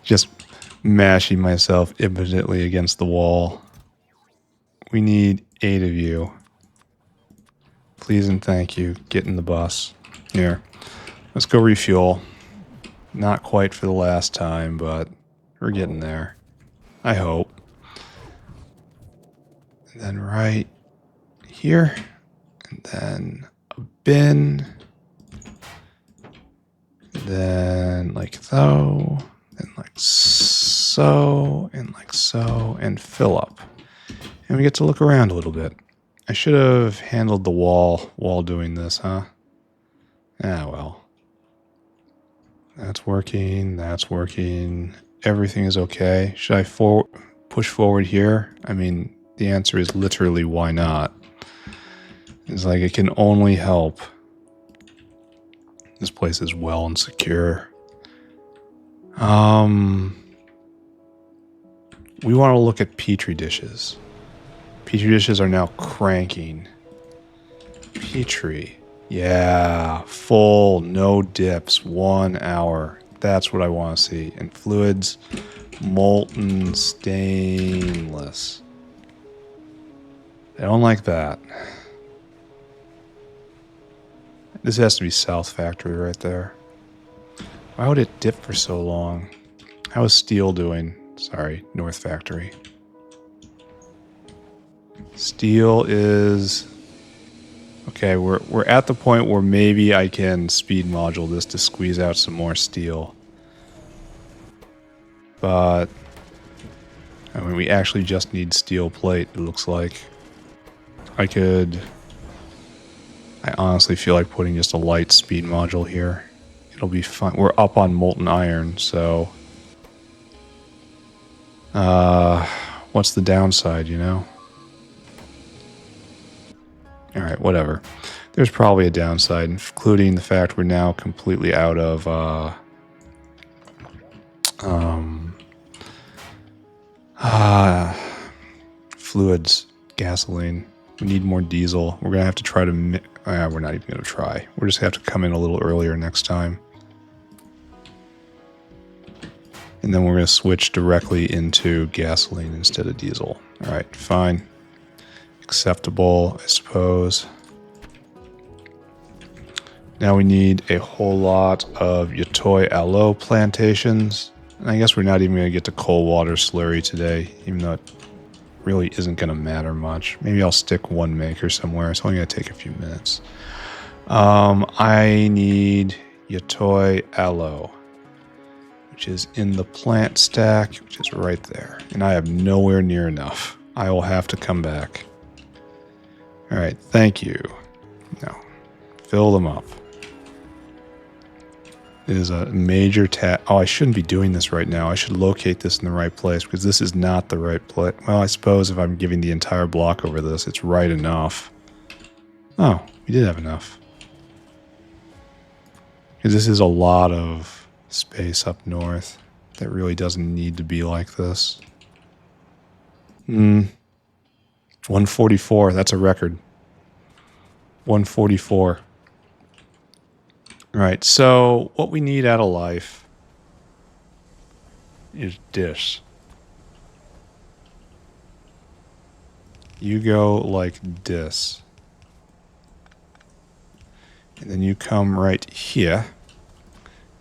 Just mashing myself impotently against the wall. We need 8 of you. Please and thank you. Get in the bus. Here. Let's go refuel. Not quite for the last time, but we're getting there. I hope. And then right here. And then a bin. Then like so. Then like so. And like so. And fill up. And we get to look around a little bit. I should have handled the wall while doing this, huh? Ah, well. That's working. That's working. Everything is okay. Should I push forward here? I mean, the answer is literally why not? It's like it can only help. This place is well and secure. We want to look at petri dishes. Petri dishes are now cranking. Petri. Yeah, full, no dips, 1 hour. That's what I want to see. And fluids, molten stainless. I don't like that. This has to be South Factory right there. Why would it dip for so long? How is steel doing? Sorry, North Factory. Steel is... Okay, we're at the point where maybe I can speed module this to squeeze out some more steel. But I mean, we actually just need steel plate, it looks like. I honestly feel like putting just a light speed module here. It'll be fun. We're up on molten iron, so... what's the downside, you know? Alright, whatever. There's probably a downside, including the fact we're now completely out of, fluids, gasoline. We need more diesel. We're going to have to try to... we're not even going to try. We're just going to have to come in a little earlier next time. And then we're going to switch directly into gasoline instead of diesel. Alright, fine. Acceptable, I suppose. Now we need a whole lot of Yatoi aloe plantations. And I guess we're not even going to get to coal water slurry today, even though it really isn't going to matter much. Maybe I'll stick one maker somewhere. It's only going to take a few minutes. I need Yatoi aloe, which is in the plant stack, which is right there. And I have nowhere near enough. I will have to come back. All right, thank you. No, fill them up. It is a major task. Oh, I shouldn't be doing this right now. I should locate this in the right place because this is not the right place. Well, I suppose if I'm giving the entire block over this, it's right enough. Oh, we did have enough. Because this is a lot of space up north that really doesn't need to be like this. 144, that's a record. 144. Right, so what we need out of life is this. You go like this. And then you come right here.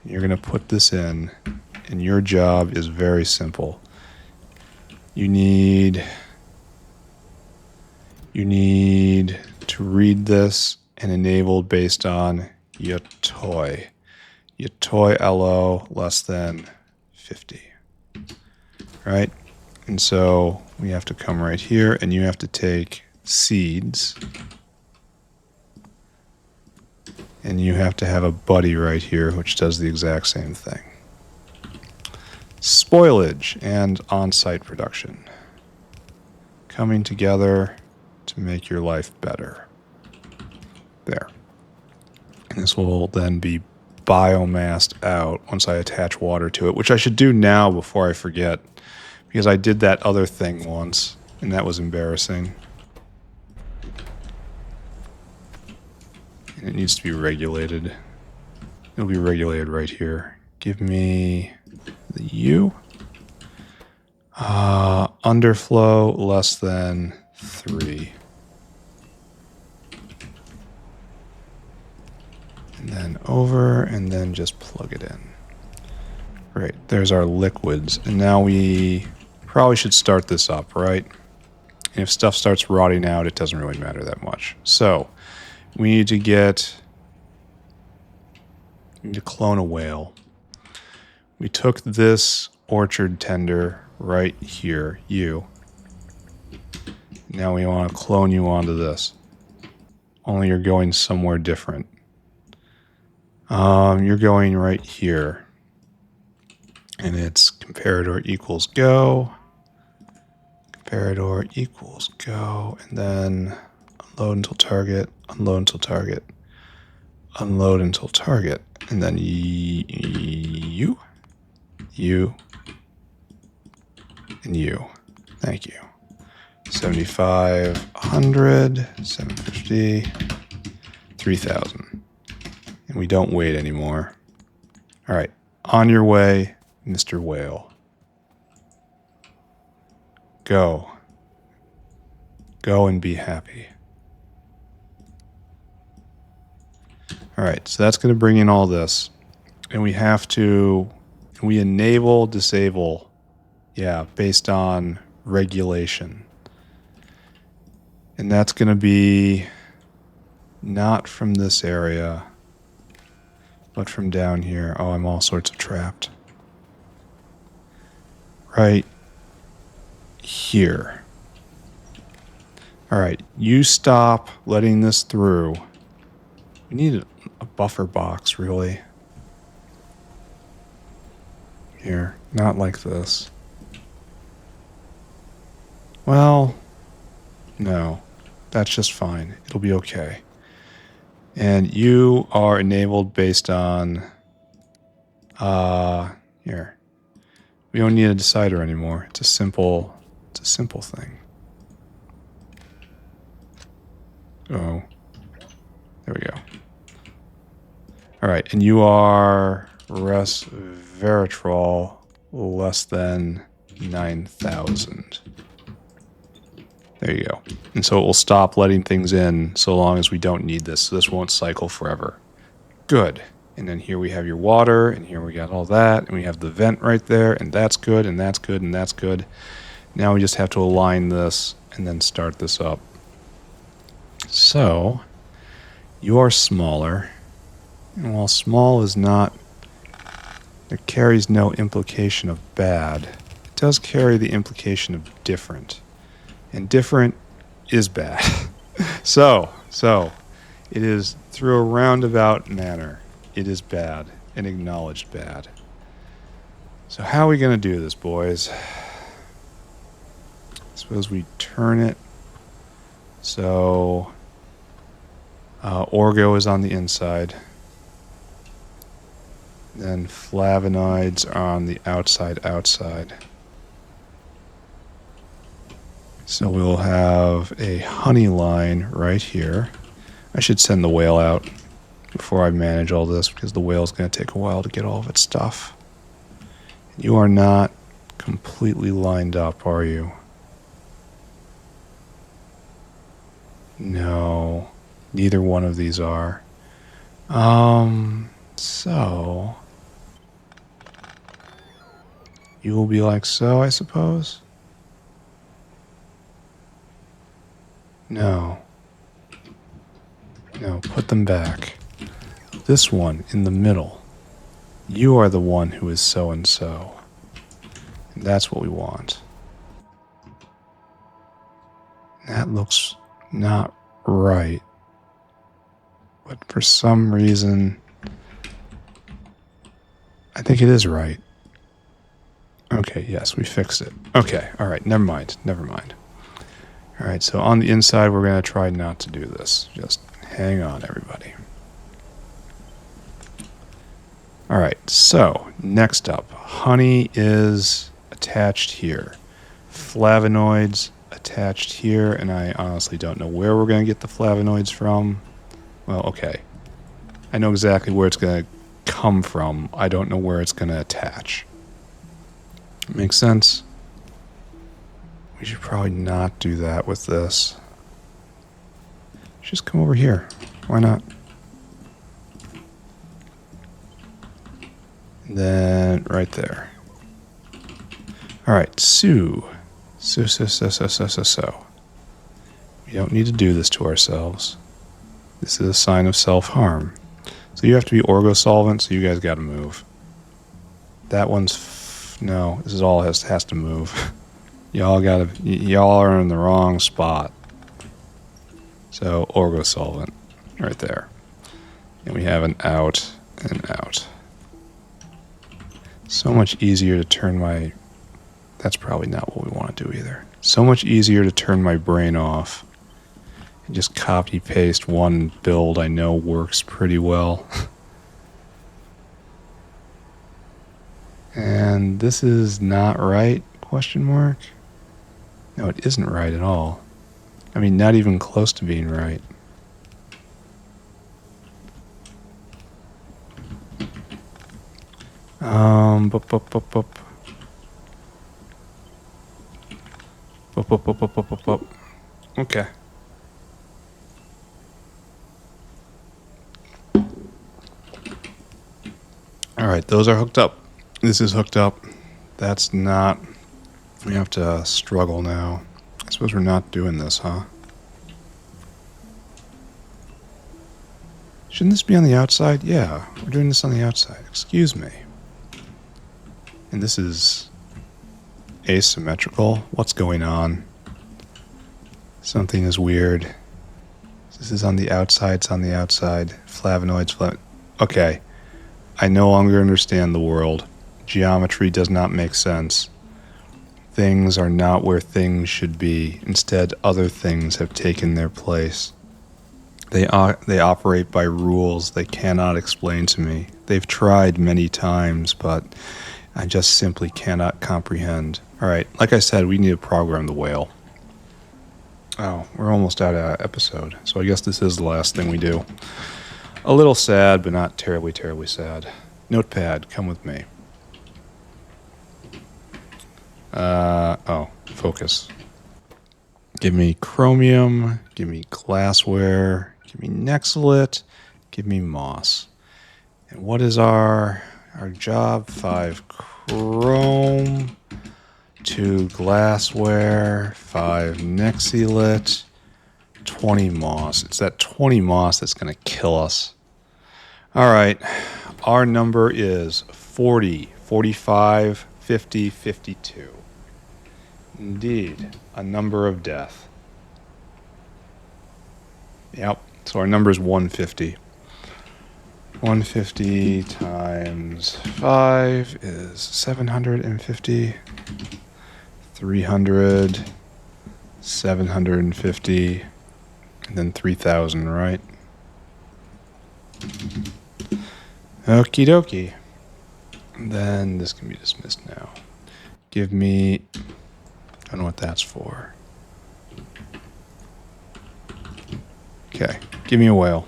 You're going to put this in. And your job is very simple. You need to read this and enable based on Yatoi. Yatoi aloe less than 50. Right? And so we have to come right here and you have to take seeds. And you have to have a buddy right here which does the exact same thing. Spoilage and on-site production. Coming together to make your life better. There. And this will then be biomassed out once I attach water to it, which I should do now before I forget. Because I did that other thing once, and that was embarrassing. And it needs to be regulated. It'll be regulated right here. Give me the U. Underflow less than 3. And then over, and then just plug it in. Right, there's our liquids. And now we probably should start this up, right? And if stuff starts rotting out, it doesn't really matter that much. So, we need to clone a whale. We took this orchard tender right here, you. Now we want to clone you onto this. Only you're going somewhere different. You're going right here. And it's comparator equals go. Comparator equals go. And then unload until target. Unload until target. Unload until target. And then you. And you. Thank you. 75, 100, 750, 3,000. And we don't wait anymore. All right. On your way, Mr. Whale. Go. Go and be happy. All right. So that's going to bring in all this. And we enable, disable. Yeah, based on regulation. And that's going to be not from this area, but from down here. Oh, I'm all sorts of trapped. Right here. Alright, you stop letting this through. We need a buffer box, really. Here, not like this. Well, no. That's just fine. It'll be okay. And you are enabled based on... here. We don't need a decider anymore. It's a simple thing. Oh. There we go. Alright, and you are Resveratrol less than 9,000. There you go. And so it will stop letting things in so long as we don't need this. So this won't cycle forever. Good. And then here we have your water, and here we got all that, and we have the vent right there, and that's good, and that's good, and that's good. Now we just have to align this and then start this up. So, you are smaller. And while small is not... it carries no implication of bad. It does carry the implication of different. And different is bad. So, it is through a roundabout manner. It is bad, and acknowledged bad. So how are we going to do this, boys? I suppose we turn it so Orgo is on the inside. Then Flavinoids are on the outside. So we'll have a honey line right here. I should send the whale out before I manage all this, because the whale's going to take a while to get all of its stuff. You are not completely lined up, are you? No, neither one of these are. So you will be like so, I suppose? No, put them back. This one in the middle. You are the one who is so and so. And that's what we want. That looks not right. But for some reason, I think it is right. Okay, yes, we fixed it. Okay, alright, never mind. Alright, so on the inside, we're going to try not to do this. Just hang on, everybody. Alright, so next up, honey is attached here. Flavinoids attached here, and I honestly don't know where we're going to get the flavinoids from. Well, okay. I know exactly where it's going to come from. I don't know where it's going to attach. Makes sense? We should probably not do that with this. Just come over here. Why not? And then right there. Alright, So. We don't need to do this to ourselves. This is a sign of self-harm. So you have to be orgo solvent, so you guys gotta move. That one's... no, this is all has to move. Y'all are in the wrong spot. So, orgo solvent. Right there. And we have an out and out. So much easier to turn my... that's probably not what we want to do either. So much easier to turn my brain off and just copy paste one build I know works pretty well. And this is not right? Question mark? No, it isn't right at all. I mean, not even close to being right. Okay. Alright, those are hooked up. This is hooked up. That's not... we have to struggle now. I suppose we're not doing this, huh? Shouldn't this be on the outside? Yeah, we're doing this on the outside. Excuse me. And this is... asymmetrical. What's going on? Something is weird. This is on the outside. It's on the outside. Flavinoids. Okay. I no longer understand the world. Geometry does not make sense. Things are not where things should be. Instead, other things have taken their place. They operate by rules they cannot explain to me. They've tried many times, but I just simply cannot comprehend. All right, like I said, we need to program the whale. Oh, we're almost out of episode, so I guess this is the last thing we do. A little sad, but not terribly, terribly sad. Notepad, come with me. Focus. Give me chromium, give me glassware, give me nexolite, give me moss. And what is our job? 5 chrome, 2 glassware, 5 nexolite, 20 moss. It's that 20 moss that's going to kill us. All right, our number is 40, 45, 50, 52. Indeed, a number of death. Yep, so our number is 150. 150 times 5 is 750. 300, 750, and then 3,000, right? Okie dokie. Then this can be dismissed now. Give me... I don't know what that's for. Okay, give me a whale.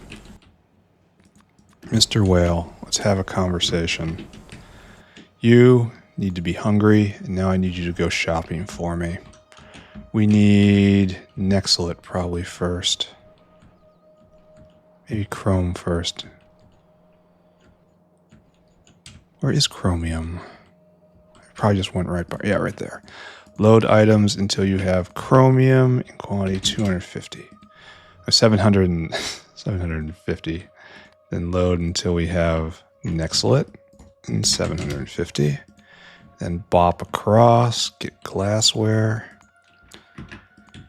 Mr. Whale, let's have a conversation. You need to be hungry, and now I need you to go shopping for me. We need nexolite probably first. Maybe chrome first. Where is chromium? I probably just went right by... Yeah, right there. Load items until you have chromium in quantity 250. 750. Then load until we have nexolite in 750. Then bop across, get glassware.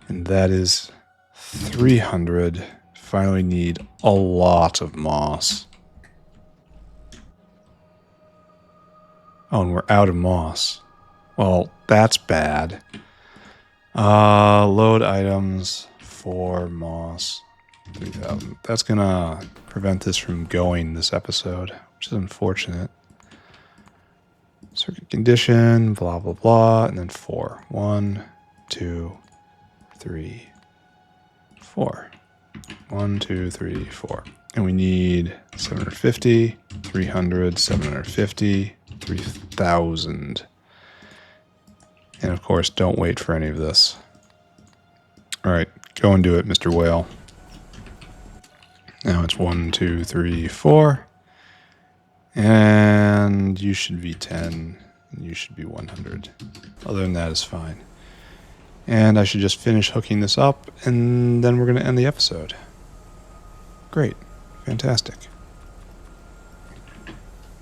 And that is 300. Finally need a lot of moss. Oh, and we're out of moss. Well, that's bad. Load items for moss. 3,000. That's gonna prevent this from going this episode, which is unfortunate. Circuit condition, blah, blah, blah, and then 4. 1, 2, 3, 4. 1, 2, 3, 4. And we need 750, 300, 750, 3,000. And of course, don't wait for any of this. All right, go and do it, Mr. Whale. Now it's 1, 2, 3, 4. And you should be 10. And you should be 100. Other than that is fine. And I should just finish hooking this up, and then we're going to end the episode. Great. Fantastic.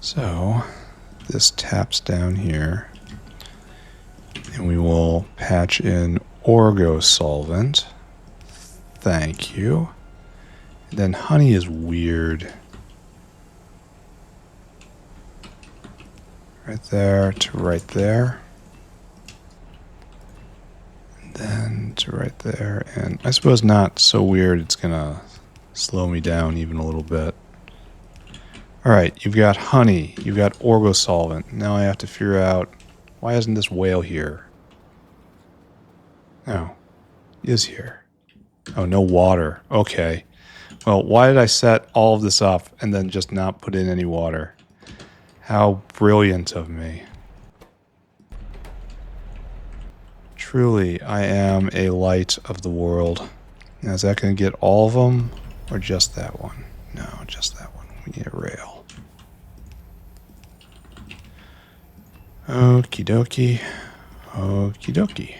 So, this taps down here. And we will patch in orgo solvent. Thank you. And then honey is weird. Right there to right there. And then to right there. And I suppose not so weird it's going to slow me down even a little bit. Alright, you've got honey. You've got orgo solvent. Now I have to figure out, why isn't this whale here? Oh, he is here. Oh, no water. Okay. Well, why did I set all of this up and then just not put in any water? How brilliant of me. Truly, I am a light of the world. Now, is that going to get all of them or just that one? No, just that one. We need a rail. Okie dokie. Okie dokie.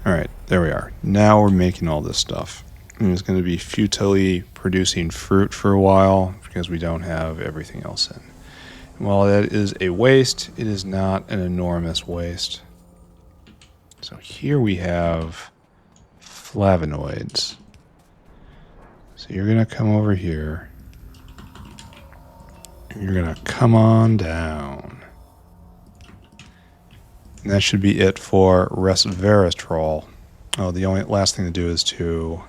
Alright, there we are. Now we're making all this stuff. And it's going to be futilely producing fruit for a while because we don't have everything else in. While that is a waste, it is not an enormous waste. So here we have Flavinoids. So you're going to come over here. And you're going to come on down. And that should be it for Resveratrol. Oh, the only last thing to do is to...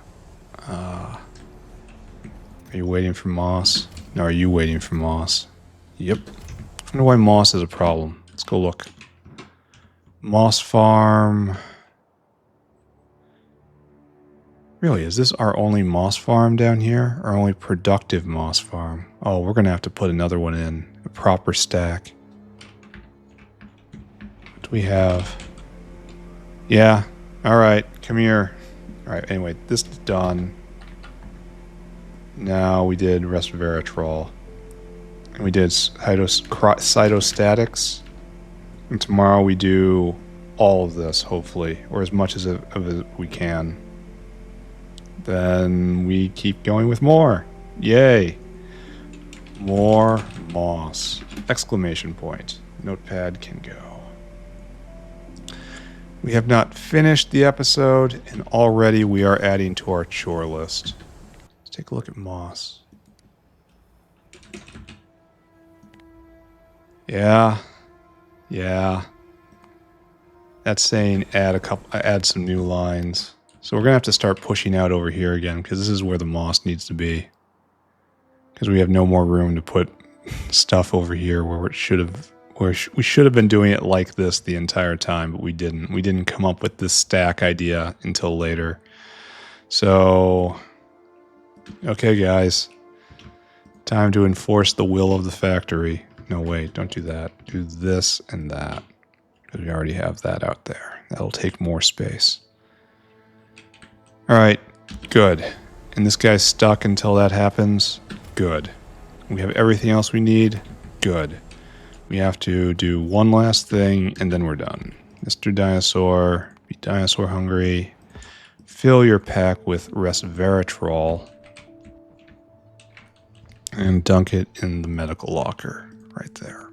are you waiting for moss? No, are you waiting for moss? Yep. I wonder why moss is a problem. Let's go look. Moss farm. Really, is this our only moss farm down here? Our only productive moss farm? Oh, we're going to have to put another one in. A proper stack. What do we have? Yeah. Alright, come here. Alright, anyway, this is done. Now we did Resveratrol. And we did Cytostatics. And tomorrow we do all of this, hopefully. Or as much of it we can. Then we keep going with more. Yay. More moss. Exclamation point. Notepad can go. We have not finished the episode, and already we are adding to our chore list. Let's take a look at moss. Yeah. That's saying add some new lines. So we're gonna have to start pushing out over here again, because this is where the moss needs to be. Because we have no more room to put stuff over here where it should have. We should have been doing it like this the entire time, but we didn't. We didn't come up with this stack idea until later. So, okay, guys. Time to enforce the will of the factory. No, wait, don't do that. Do this and that. Because we already have that out there. That'll take more space. Alright, good. And this guy's stuck until that happens? Good. We have everything else we need? Good. We have to do one last thing, and then we're done. Mr. Dinosaur, be dinosaur hungry. Fill your pack with Resveratrol. And dunk it in the medical locker. Right there.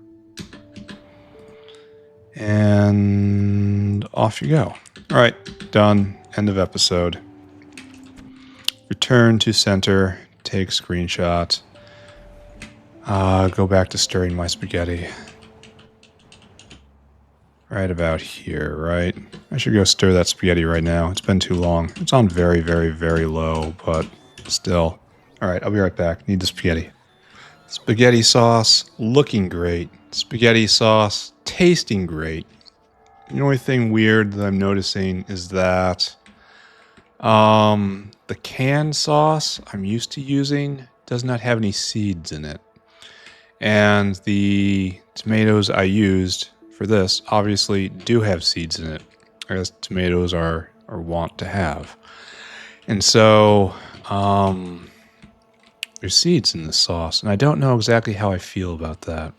And off you go. Alright, done. End of episode. Return to center. Take screenshot. Go back to stirring my spaghetti. Right about here, right? I should go stir that spaghetti right now. It's been too long. It's on very, very, very low, but still. Alright, I'll be right back. Need the spaghetti. Spaghetti sauce looking great. Spaghetti sauce tasting great. The only thing weird that I'm noticing is that the canned sauce I'm used to using does not have any seeds in it. And the tomatoes I used for this obviously do have seeds in it, as tomatoes are wont to have. And so there's seeds in this sauce, and I don't know exactly how I feel about that.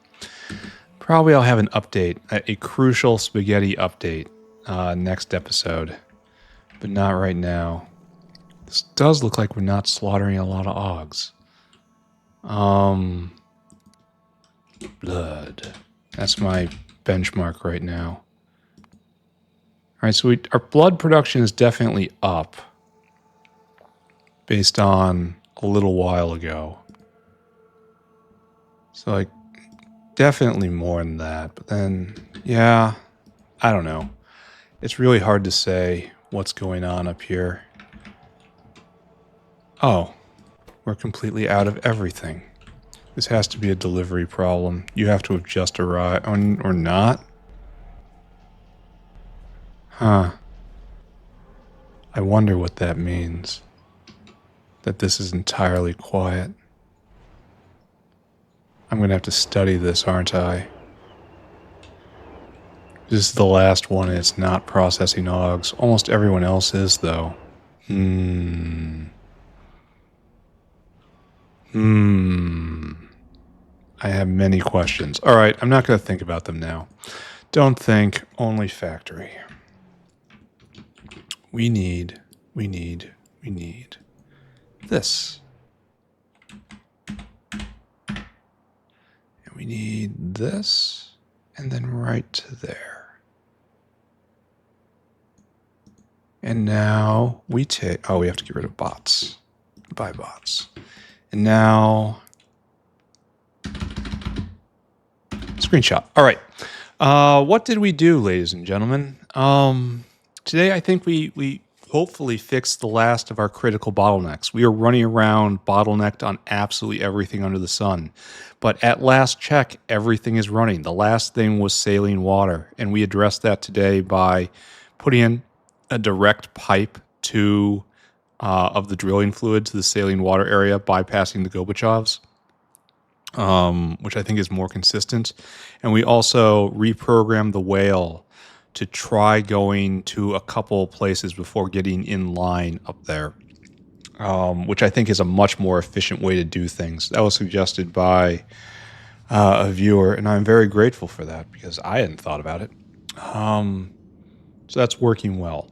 Probably I'll have an update, a crucial spaghetti update next episode, but not right now. This does look like we're not slaughtering a lot of Augs. Blood. That's my benchmark right now. Alright, so our blood production is definitely up based on a little while ago. So, like, definitely more than that. But then, yeah, I don't know. It's really hard to say what's going on up here. Oh, we're completely out of everything. This has to be a delivery problem. You have to have just arrived, or not? Huh. I wonder what that means. That this is entirely quiet. I'm gonna have to study this, aren't I? This is the last one, and it's not processing Augs. Almost everyone else is, though. I have many questions. Alright, I'm not going to think about them now. Don't think, only factory. We need this. And we need this, and then right to there. And now we take, oh, we have to get rid of bots. Buy bots. And now, screenshot. All right. What did we do, ladies and gentlemen? Today, I think we hopefully fixed the last of our critical bottlenecks. We are running around bottlenecked on absolutely everything under the sun. But at last check, everything is running. The last thing was saline water. And we addressed that today by putting in a direct pipe to of the drilling fluid to the saline water area, bypassing the Gobachovs, which I think is more consistent. And we also reprogrammed the whale to try going to a couple places before getting in line up there, which I think is a much more efficient way to do things. That was suggested by a viewer, and I'm very grateful for that because I hadn't thought about it. So that's working well.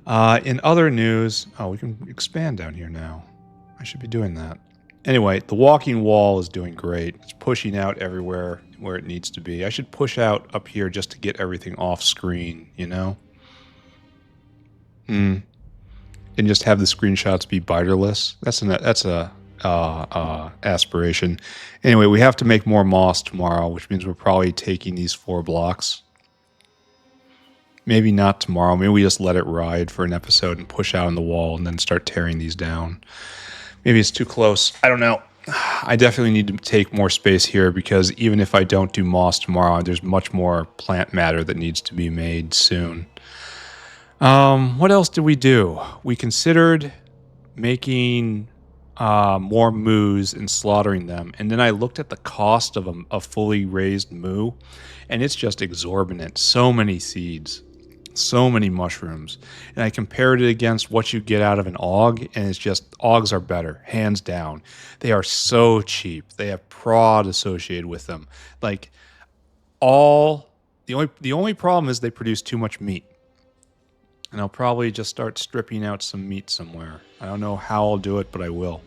In other news, oh, we can expand down here now. I should be doing that. Anyway, the walking wall is doing great. It's pushing out everywhere where it needs to be. I should push out up here just to get everything off screen, you know? And just have the screenshots be biterless. That's a aspiration. Anyway, we have to make more moss tomorrow, which means we're probably taking these 4 blocks. Maybe not tomorrow. Maybe we just let it ride for an episode and push out on the wall and then start tearing these down. Maybe it's too close. I don't know. I definitely need to take more space here because even if I don't do moss tomorrow, there's much more plant matter that needs to be made soon. What else did we do? We considered making more moos and slaughtering them. And then I looked at the cost of a fully raised moo, and it's just exorbitant. So many seeds. So many mushrooms. And I compared it against what you get out of an aug, and it's just, augs are better, hands down. They are so cheap. They have prod associated with them. Like, the only problem is they produce too much meat. And I'll probably just start stripping out some meat somewhere. I don't know how I'll do it, but I will.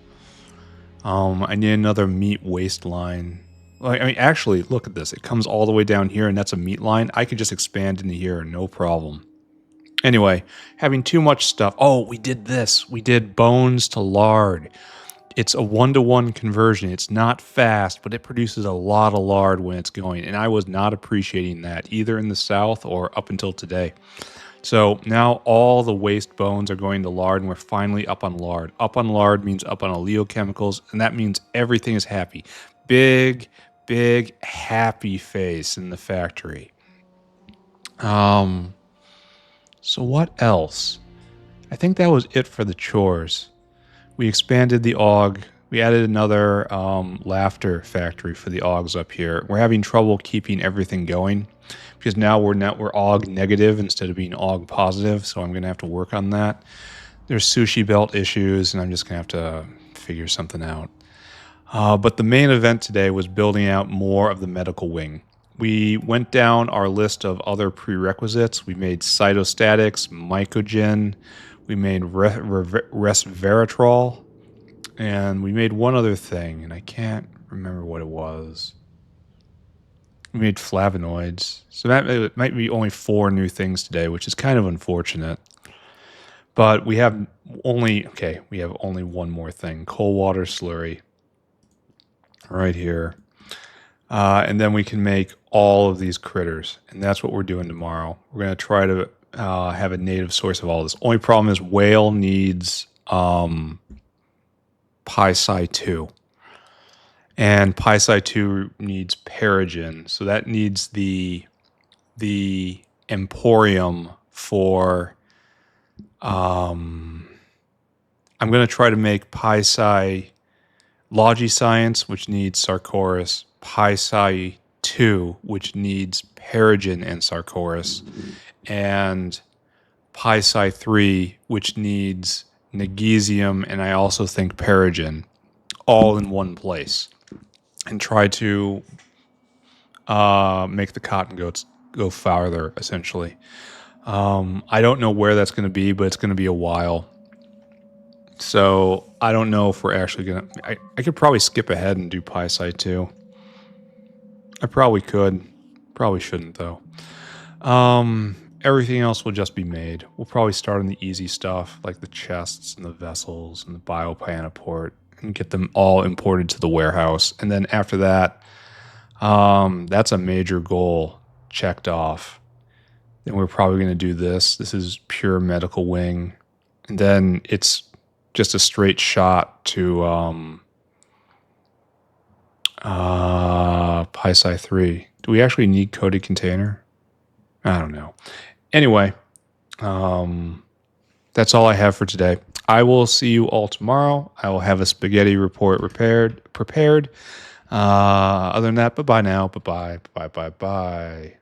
I need another meat waste line. I mean, actually, look at this. It comes all the way down here, and that's a meat line. I could just expand into here, no problem. Anyway, having too much stuff. Oh, we did this. We did bones to lard. It's a 1-to-1 conversion. It's not fast, but it produces a lot of lard when it's going. And I was not appreciating that, either in the South or up until today. So now all the waste bones are going to lard, and we're finally up on lard. Up on lard means up on oleochemicals, and that means everything is happy. Big happy face in the factory. So what else? I think that was it for the chores. We expanded the aug. We added another laughter factory for the augs up here. We're having trouble keeping everything going because now we're aug negative instead of being aug positive, so I'm going to have to work on that. There's sushi belt issues, and I'm just going to have to figure something out. But the main event today was building out more of the medical wing. We went down our list of other prerequisites. We made cytostatics, Microcin, we made Resveratrol, and we made one other thing, and I can't remember what it was. We made Flavinoids. So that might be only 4 new things today, which is kind of unfortunate. But we have only one more thing, cold water slurry. Right here. And then we can make all of these critters. And that's what we're doing tomorrow. We're going to try to have a native source of all this. Only problem is whale needs Psi2. And Psi2 needs Perogen. So that needs the emporium for... I'm going to try to make Psi... Logiscience, which needs Sarcoris, Psi2, which needs Perogen and Sarcoris, and Psi3, which needs Negesium, and I also think Perogen, all in one place, and try to make the cotton goats go farther, essentially. I don't know where that's going to be, but it's going to be a while. So I don't know if we're actually going to... I could probably skip ahead and do Psi2. I probably could. Probably shouldn't, though. Everything else will just be made. We'll probably start on the easy stuff, like the chests and the vessels and the bioplanoport, and get them all imported to the warehouse. And then after that, that's a major goal checked off. Then we're probably going to do this. This is pure medical wing. And then it's just a straight shot to PySci 3. Do we actually need coded container? I don't know. Anyway, that's all I have for today. I will see you all tomorrow. I will have a spaghetti report prepared. Other than that, bye-bye now. Bye-bye. Bye-bye.